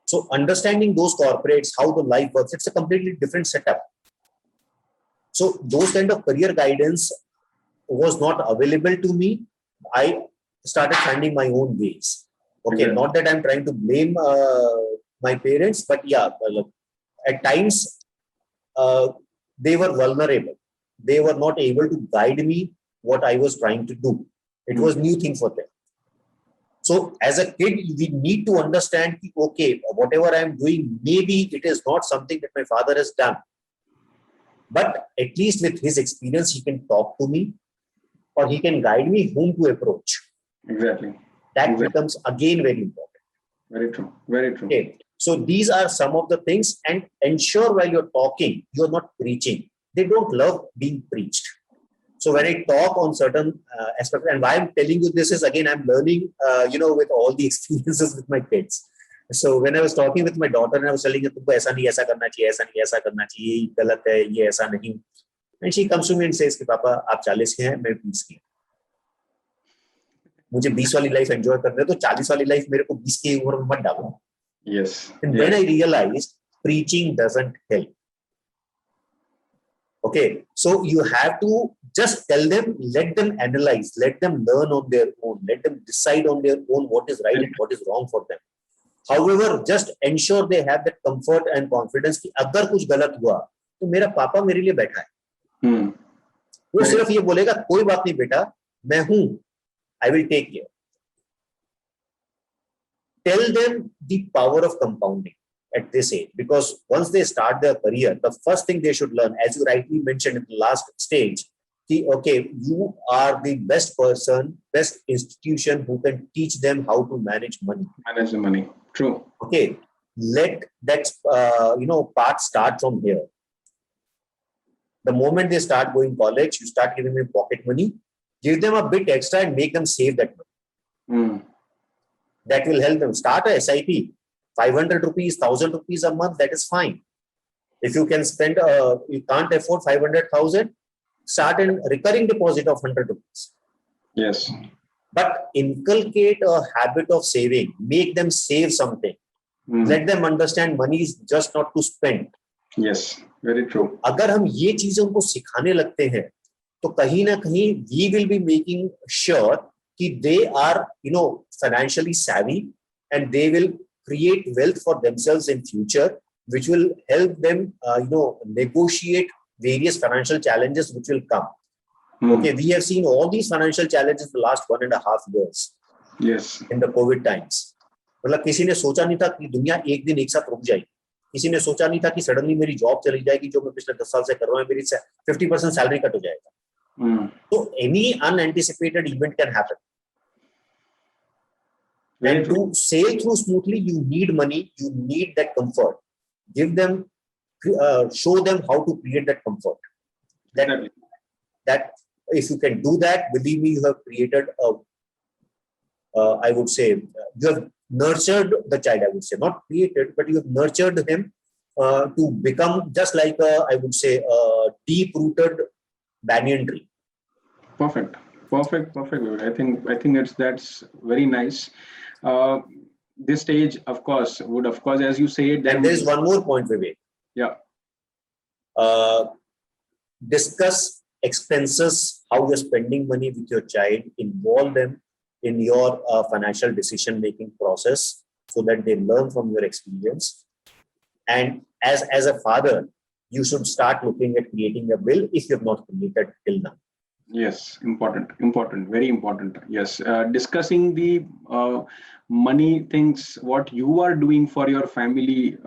So understanding those corporates, how the life works, it's a completely different setup. So those kind of career guidance was not available to me. I started finding my own ways. Okay, not that I'm trying to blame my parents, but yeah, at times they were vulnerable. They were not able to guide me what I was trying to do. It was new thing for them. So as a kid, we need to understand, okay, whatever I'm doing, maybe it is not something that my father has done. But at least with his experience, he can talk to me or he can guide me whom to approach. Exactly. That becomes again very important. Very true. Very true. Okay. So these are some of the things, and ensure while you're talking, you're not preaching. They don't love being preached. So when I talk on certain aspects, and why I'm telling you this is, again, I'm learning, with all the experiences with my kids. So when I was talking with my daughter and I was telling her, तुमको ऐसा नहीं ऐसा करना चाहिए, ऐसा नहीं ऐसा करना चाहिए, ये गलत है, ये ऐसा नहीं. And she comes to me and says कि पापा आप 40 के हैं, मैं 20 की. मुझे 20 वाली लाइफ एंजॉय करनी है, तो 40 वाली लाइफ मेरे को 20 की उम्र में मत डालो. Yes. And then I realized preaching doesn't help. Okay, so you have to just tell them, let them analyze, let them learn on their own, let them decide on their own what is right and what is wrong for them. However, just ensure they have that comfort and confidence कि अगर कुछ गलत हुआ तो मेरा पापा मेरे लिए बैठा है. वो सिर्फ ये बोलेगा कोई बात नहीं बेटा, मैं हूं, I will take care. Tell them the power of compounding at this age, because once they start their career, the first thing they should learn, as you rightly mentioned in the last stage, okay, you are the best person, best institution who can teach them how to manage money. Manage the money. True. Okay, let that part start from here. The moment they start going college, you start giving them pocket money, give them a bit extra and make them save that money. That will help them. Start a SIP, 500 rupees, 1000 rupees a month, that is fine. If you can spend, you can't afford 500,000, start a recurring deposit of 100 rupees. Yes. But inculcate a habit of saving, make them save something. Let them understand money is just not to spend. Yes, very true. अगर हम ये चीजें उनको सिखाने लगते हैं, तो कहीं ना कहीं we will be making sure कि they are, financially savvy and they will create wealth for themselves in future, which will help them, negotiate various financial challenges which will come. Okay, we have seen all these financial challenges the last 1.5 years. Yes. In the COVID times. मतलब किसी ने सोचा नहीं था कि दुनिया एक दिन एक साथ रुक जाएगी. किसी ने सोचा नहीं था कि सडनली मेरी जॉब चली जाएगी जो मैं पिछले 10 साल से कर रहा हूँ, मेरी 50% सैलरी कट हो जाएगा. So any unanticipated event can happen. Very And true. to sail through smoothly, you need money, you need that comfort. Give them, show them how to create that comfort. Exactly. That if you can do that, believe me, you have created I would say, you have nurtured the child, I would say, not created, but you have nurtured him to become just like I would say, a deep-rooted banyan tree. Perfect. Vivek. I think that's very nice. Uh, this stage, of course, as you said, And there is one more point, Vivek. Yeah. Discuss expenses, how you're spending money with your child, involve them in your financial decision-making process so that they learn from your experience. And as a father, you should start looking at creating a will if you have not created till now. Yes, important, very important. Yes, discussing the money things, what you are doing for your family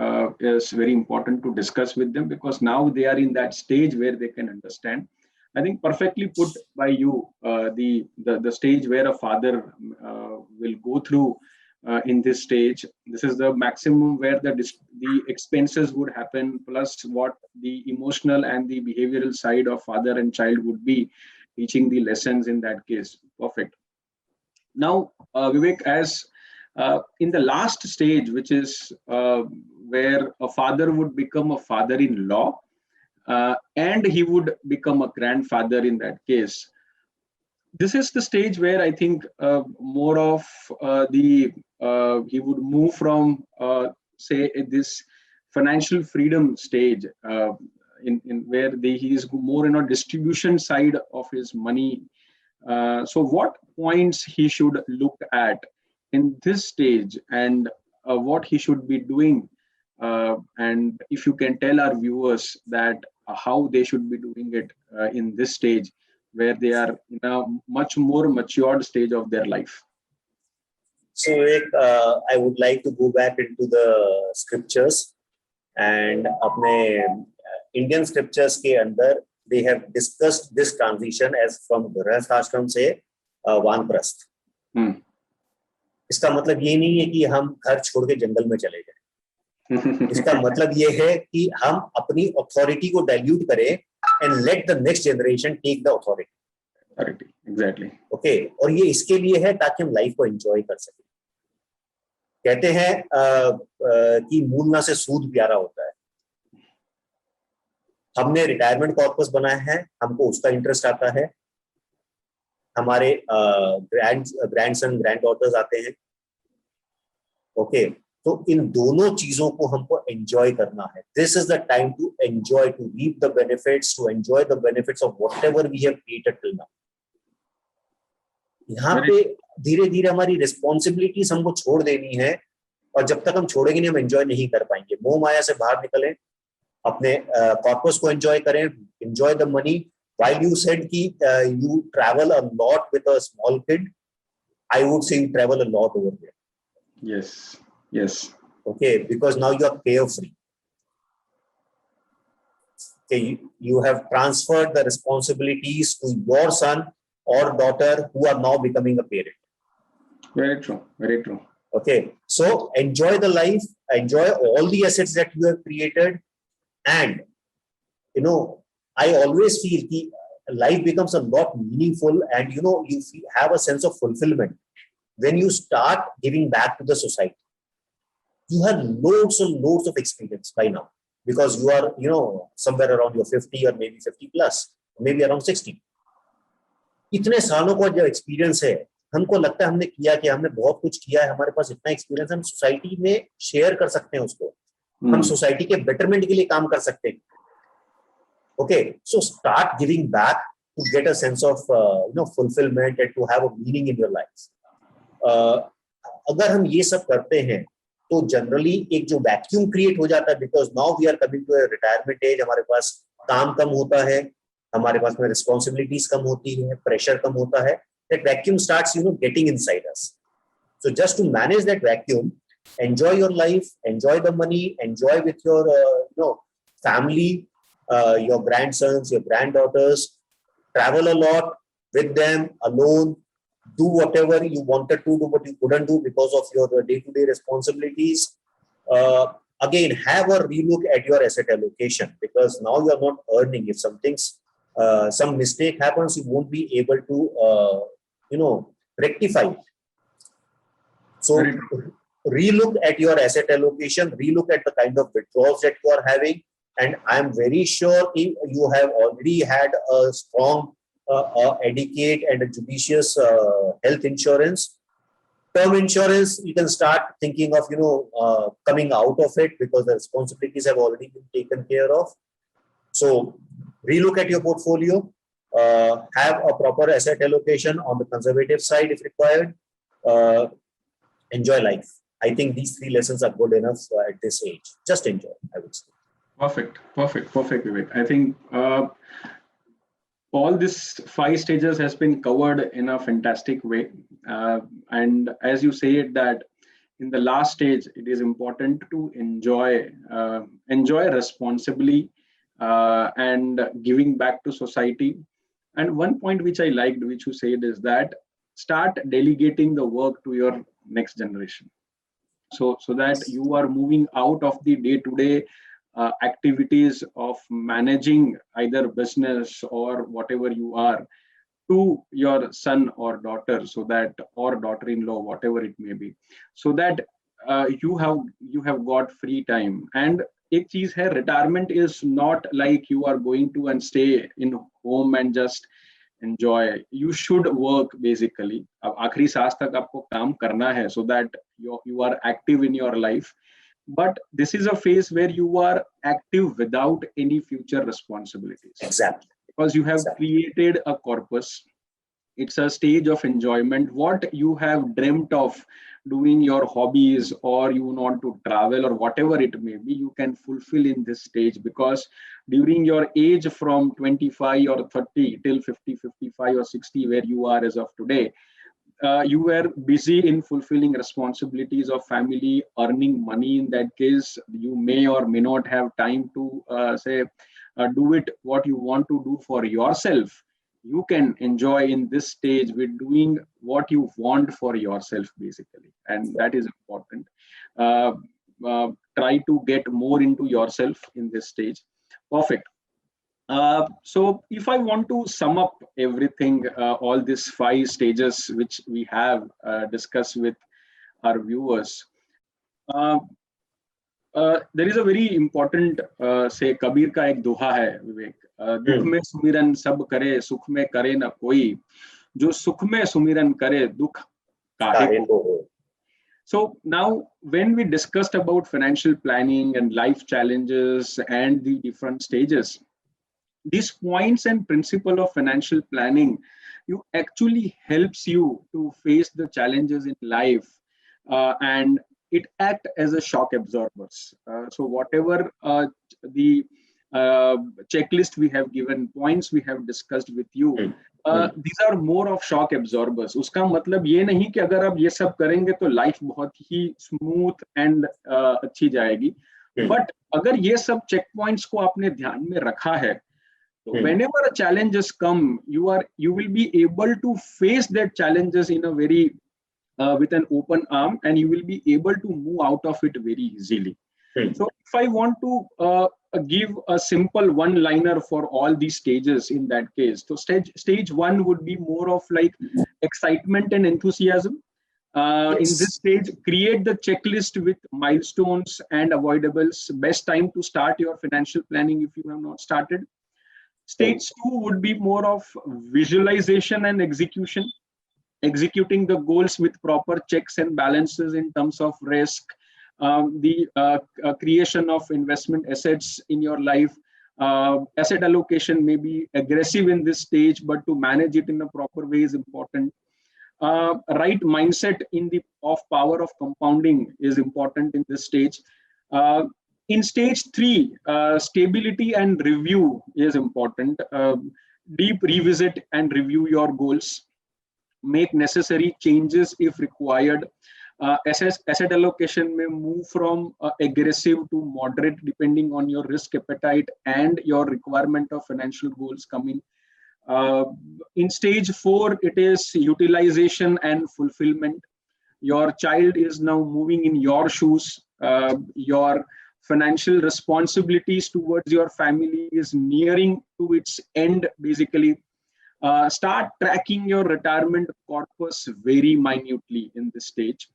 is very important to discuss with them, because now they are in that stage where they can understand. I think perfectly put by you, the stage where a father will go through in this stage. This is the maximum where the expenses would happen, plus what the emotional and the behavioral side of father and child would be, teaching the lessons in that case. Perfect. Now, Vivek, as in the last stage, which is where a father would become a father-in-law, and he would become a grandfather in that case. This is the stage where I think more of he would move from say this financial freedom stage, in where he is more in a distribution side of his money. So what points he should look at in this stage, and what he should be doing, and if you can tell our viewers that how they should be doing it in this stage where they are in a much more matured stage of their life. So I would like to go back into the scriptures, and अपने Indian scriptures के अंदर they have discussed this transition as from गृहस्थाश्रम से वानप्रस्थ. इसका मतलब ये नहीं है कि हम घर छोड़ के जंगल में चले जाएं. इसका मतलब ये है कि हम अपनी अथॉरिटी को डाइल्यूट करें and let the next generation take the authority. Exactly. Okay, और ये इसके लिए है ताकि हम लाइफ को एंजॉय कर सकें. कहते हैं कि मूलना से सूद प्यारा होता है. हमने रिटायरमेंट कॉर्पस बनाया है, हमको उसका इंटरेस्ट आता है, हमारे ग्रैंडसन ग्रैंड डॉटर्स आते हैं. ओके, तो इन दोनों चीजों को हमको एंजॉय करना है. This is the time to enjoy, to reap the benefits, to enjoy the benefits of whatever we have created till now. यहाँ पे धीरे धीरे हमारी रिस्पॉन्सिबिलिटीज हमको छोड़ देनी है, और जब तक हम छोड़ेंगे नहीं हम एंजॉय नहीं कर पाएंगे. मोह माया से बाहर निकलें, अपने कॉर्पस को एंजॉय करें, enjoy the money. While you said कि you travel a lot with a small kid, I would say you travel a lot over there. Yes. Okay, because now you are carefree. Okay, you have transferred the responsibilities to your son or daughter who are now becoming a parent. Very true. Okay, so enjoy the life, enjoy all the assets that you have created, and I always feel that life becomes a lot meaningful, and you have a sense of fulfillment when you start giving back to the society. You have loads and loads of experience by now, because you are somewhere around your 50 or maybe 50 plus, maybe around 60. इतने सालों का जो experience है, हमको लगता है हमने किया कि हमने बहुत कुछ किया है, हमारे पास इतना एक्सपीरियंस, हम सोसाइटी में शेयर कर सकते हैं उसको, हम सोसाइटी के बेटरमेंट के लिए काम कर सकते हैं. Okay, so start giving back to get a sense of fulfillment and to have a meaning in your life. अगर हम ये सब करते हैं तो जनरली एक जो वैक्यूम क्रिएट हो जाता है, because now we are coming to a retirement age, हमारे पास काम कम होता है, हमारे पास में रिस्पॉन्सिबिलिटीज कम होती है, प्रेशर कम होता है. That vacuum starts getting inside us. So just to manage that vacuum, enjoy your life, enjoy the money, enjoy with your family, your grandsons, your granddaughters. Travel a lot with them, alone, do whatever you wanted to do, but you couldn't do because of your day-to-day responsibilities. Again, have a relook at your asset allocation, because now you are not earning. If some mistake happens, you won't be able to, rectify it. So relook at your asset allocation, relook at the kind of withdrawals that you are having. And I'm very sure if you have already had a strong, adequate and a judicious health insurance, term insurance, you can start thinking of, coming out of it, because the responsibilities have already been taken care of. So relook at your portfolio, have a proper asset allocation on the conservative side if required, enjoy life. I think these 3 lessons are good enough at this age. Just enjoy, I would say. Perfect, Vivek. I think all these 5 stages has been covered in a fantastic way. And as you said that in the last stage, it is important to enjoy responsibly and giving back to society. And one point which I liked, which you said, is that start delegating the work to your next generation. So that you are moving out of the day-to-day activities of managing either business or whatever you are to your son or daughter, or daughter-in-law, whatever it may be, so that you have got free time. And एक चीज है, retirement is not like you are going to and stay in home and just enjoy. You should work basically. अब आखिरी सांस तक आपको काम करना है, so that you are active in your life. But this is a phase where you are active without any future responsibilities. Exactly. Because you have created a corpus. It's a stage of enjoyment. What you have dreamt of doing, your hobbies, or you want to travel, or whatever it may be, you can fulfill in this stage, because during your age from 25 or 30 till 50, 55 or 60, where you are as of today, you were busy in fulfilling responsibilities of family, earning money. In that case, you may or may not have time to do it what you want to do for yourself. You can enjoy in this stage with doing what you want for yourself, basically, and that is important. Try to get more into yourself in this stage. Perfect. So if I want to sum up everything, all these 5 stages which we have discussed with our viewers, there is a very important say Kabir का एक दोहा है, विवेक, दुख में सुमिरन सब करे, सुख में करे न कोई, जो सुख में सुमिरन करे, दुख काहे को. So now, when we discussed about financial planning and life challenges and the different stages, these points and principle of financial planning, you actually helps you to face the challenges in life, and it act as a shock absorbers. So whatever the checklist we have given, points we have discussed with you, these are more of shock absorbers. उसका मतलब ये नहीं कि अगर आप ये सब करेंगे तो लाइफ बहुत ही स्मूथ एंड अच्छी जाएगी, बट अगर ये सब चेक पॉइंट्स को आपने ध्यान में रखा है, whenever a challenges come, you will be able to face that challenges in a very with an open arm, and you will be able to move out of it very easily. So if I want to give a simple one-liner for all these stages in that case, so stage 1 would be more of like excitement and enthusiasm. In this stage, create the checklist with milestones and avoidables. Best time to start your financial planning if you have not started. Stage 2 would be more of visualization and execution, executing the goals with proper checks and balances in terms of risk, the creation of investment assets in your life. Asset allocation may be aggressive in this stage, but to manage it in a proper way is important. Right mindset of power of compounding is important in this stage. In stage 3, stability and review is important. Deep revisit and review your goals. Make necessary changes if required. Asset allocation may move from aggressive to moderate depending on your risk appetite and your requirement of financial goals coming. In stage 4, it is utilization and fulfillment. Your child is now moving in your shoes. Your financial responsibilities towards your family is nearing to its end, basically. Start tracking your retirement corpus very minutely in this stage.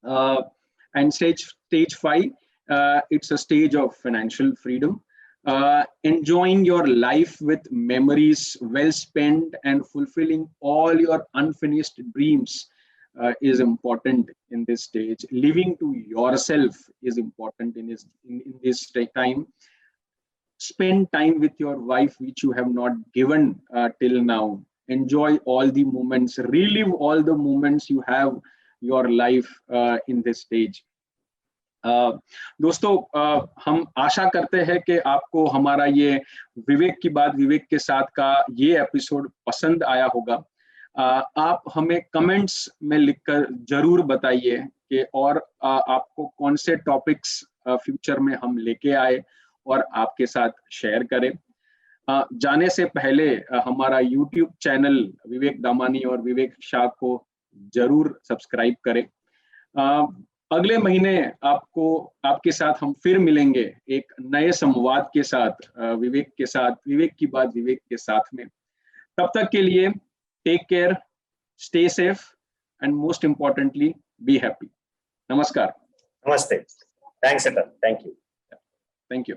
And stage 5, it's a stage of financial freedom. Enjoying your life with memories well spent and fulfilling all your unfinished dreams is important in this stage. Living to yourself is important in this time. Spend time with your wife, which you have not given till now. Enjoy all the moments, relive all the moments you have your life in this stage. दोस्तों, हम आशा करते हैं कि आपको हमारा ये विवेक की बात विवेक के साथ का ये एपिसोड पसंद आया होगा. आप हमें कमेंट्स में लिखकर जरूर बताइए कि और आपको कौन से टॉपिक्स फ्यूचर में हम लेके आए और आपके साथ शेयर करें. जाने से पहले हमारा YouTube चैनल विवेक दामानी और विवेक शाह को जरूर सब्सक्राइब करें. अगले महीने आपके साथ हम फिर मिलेंगे एक नए संवाद के साथ, विवेक के साथ, विवेक की बात विवेक के साथ में. तब तक के लिए take care, stay safe and most importantly be happy. नमस्कार. नमस्ते. Thanks Atal. Thank you. Thank you.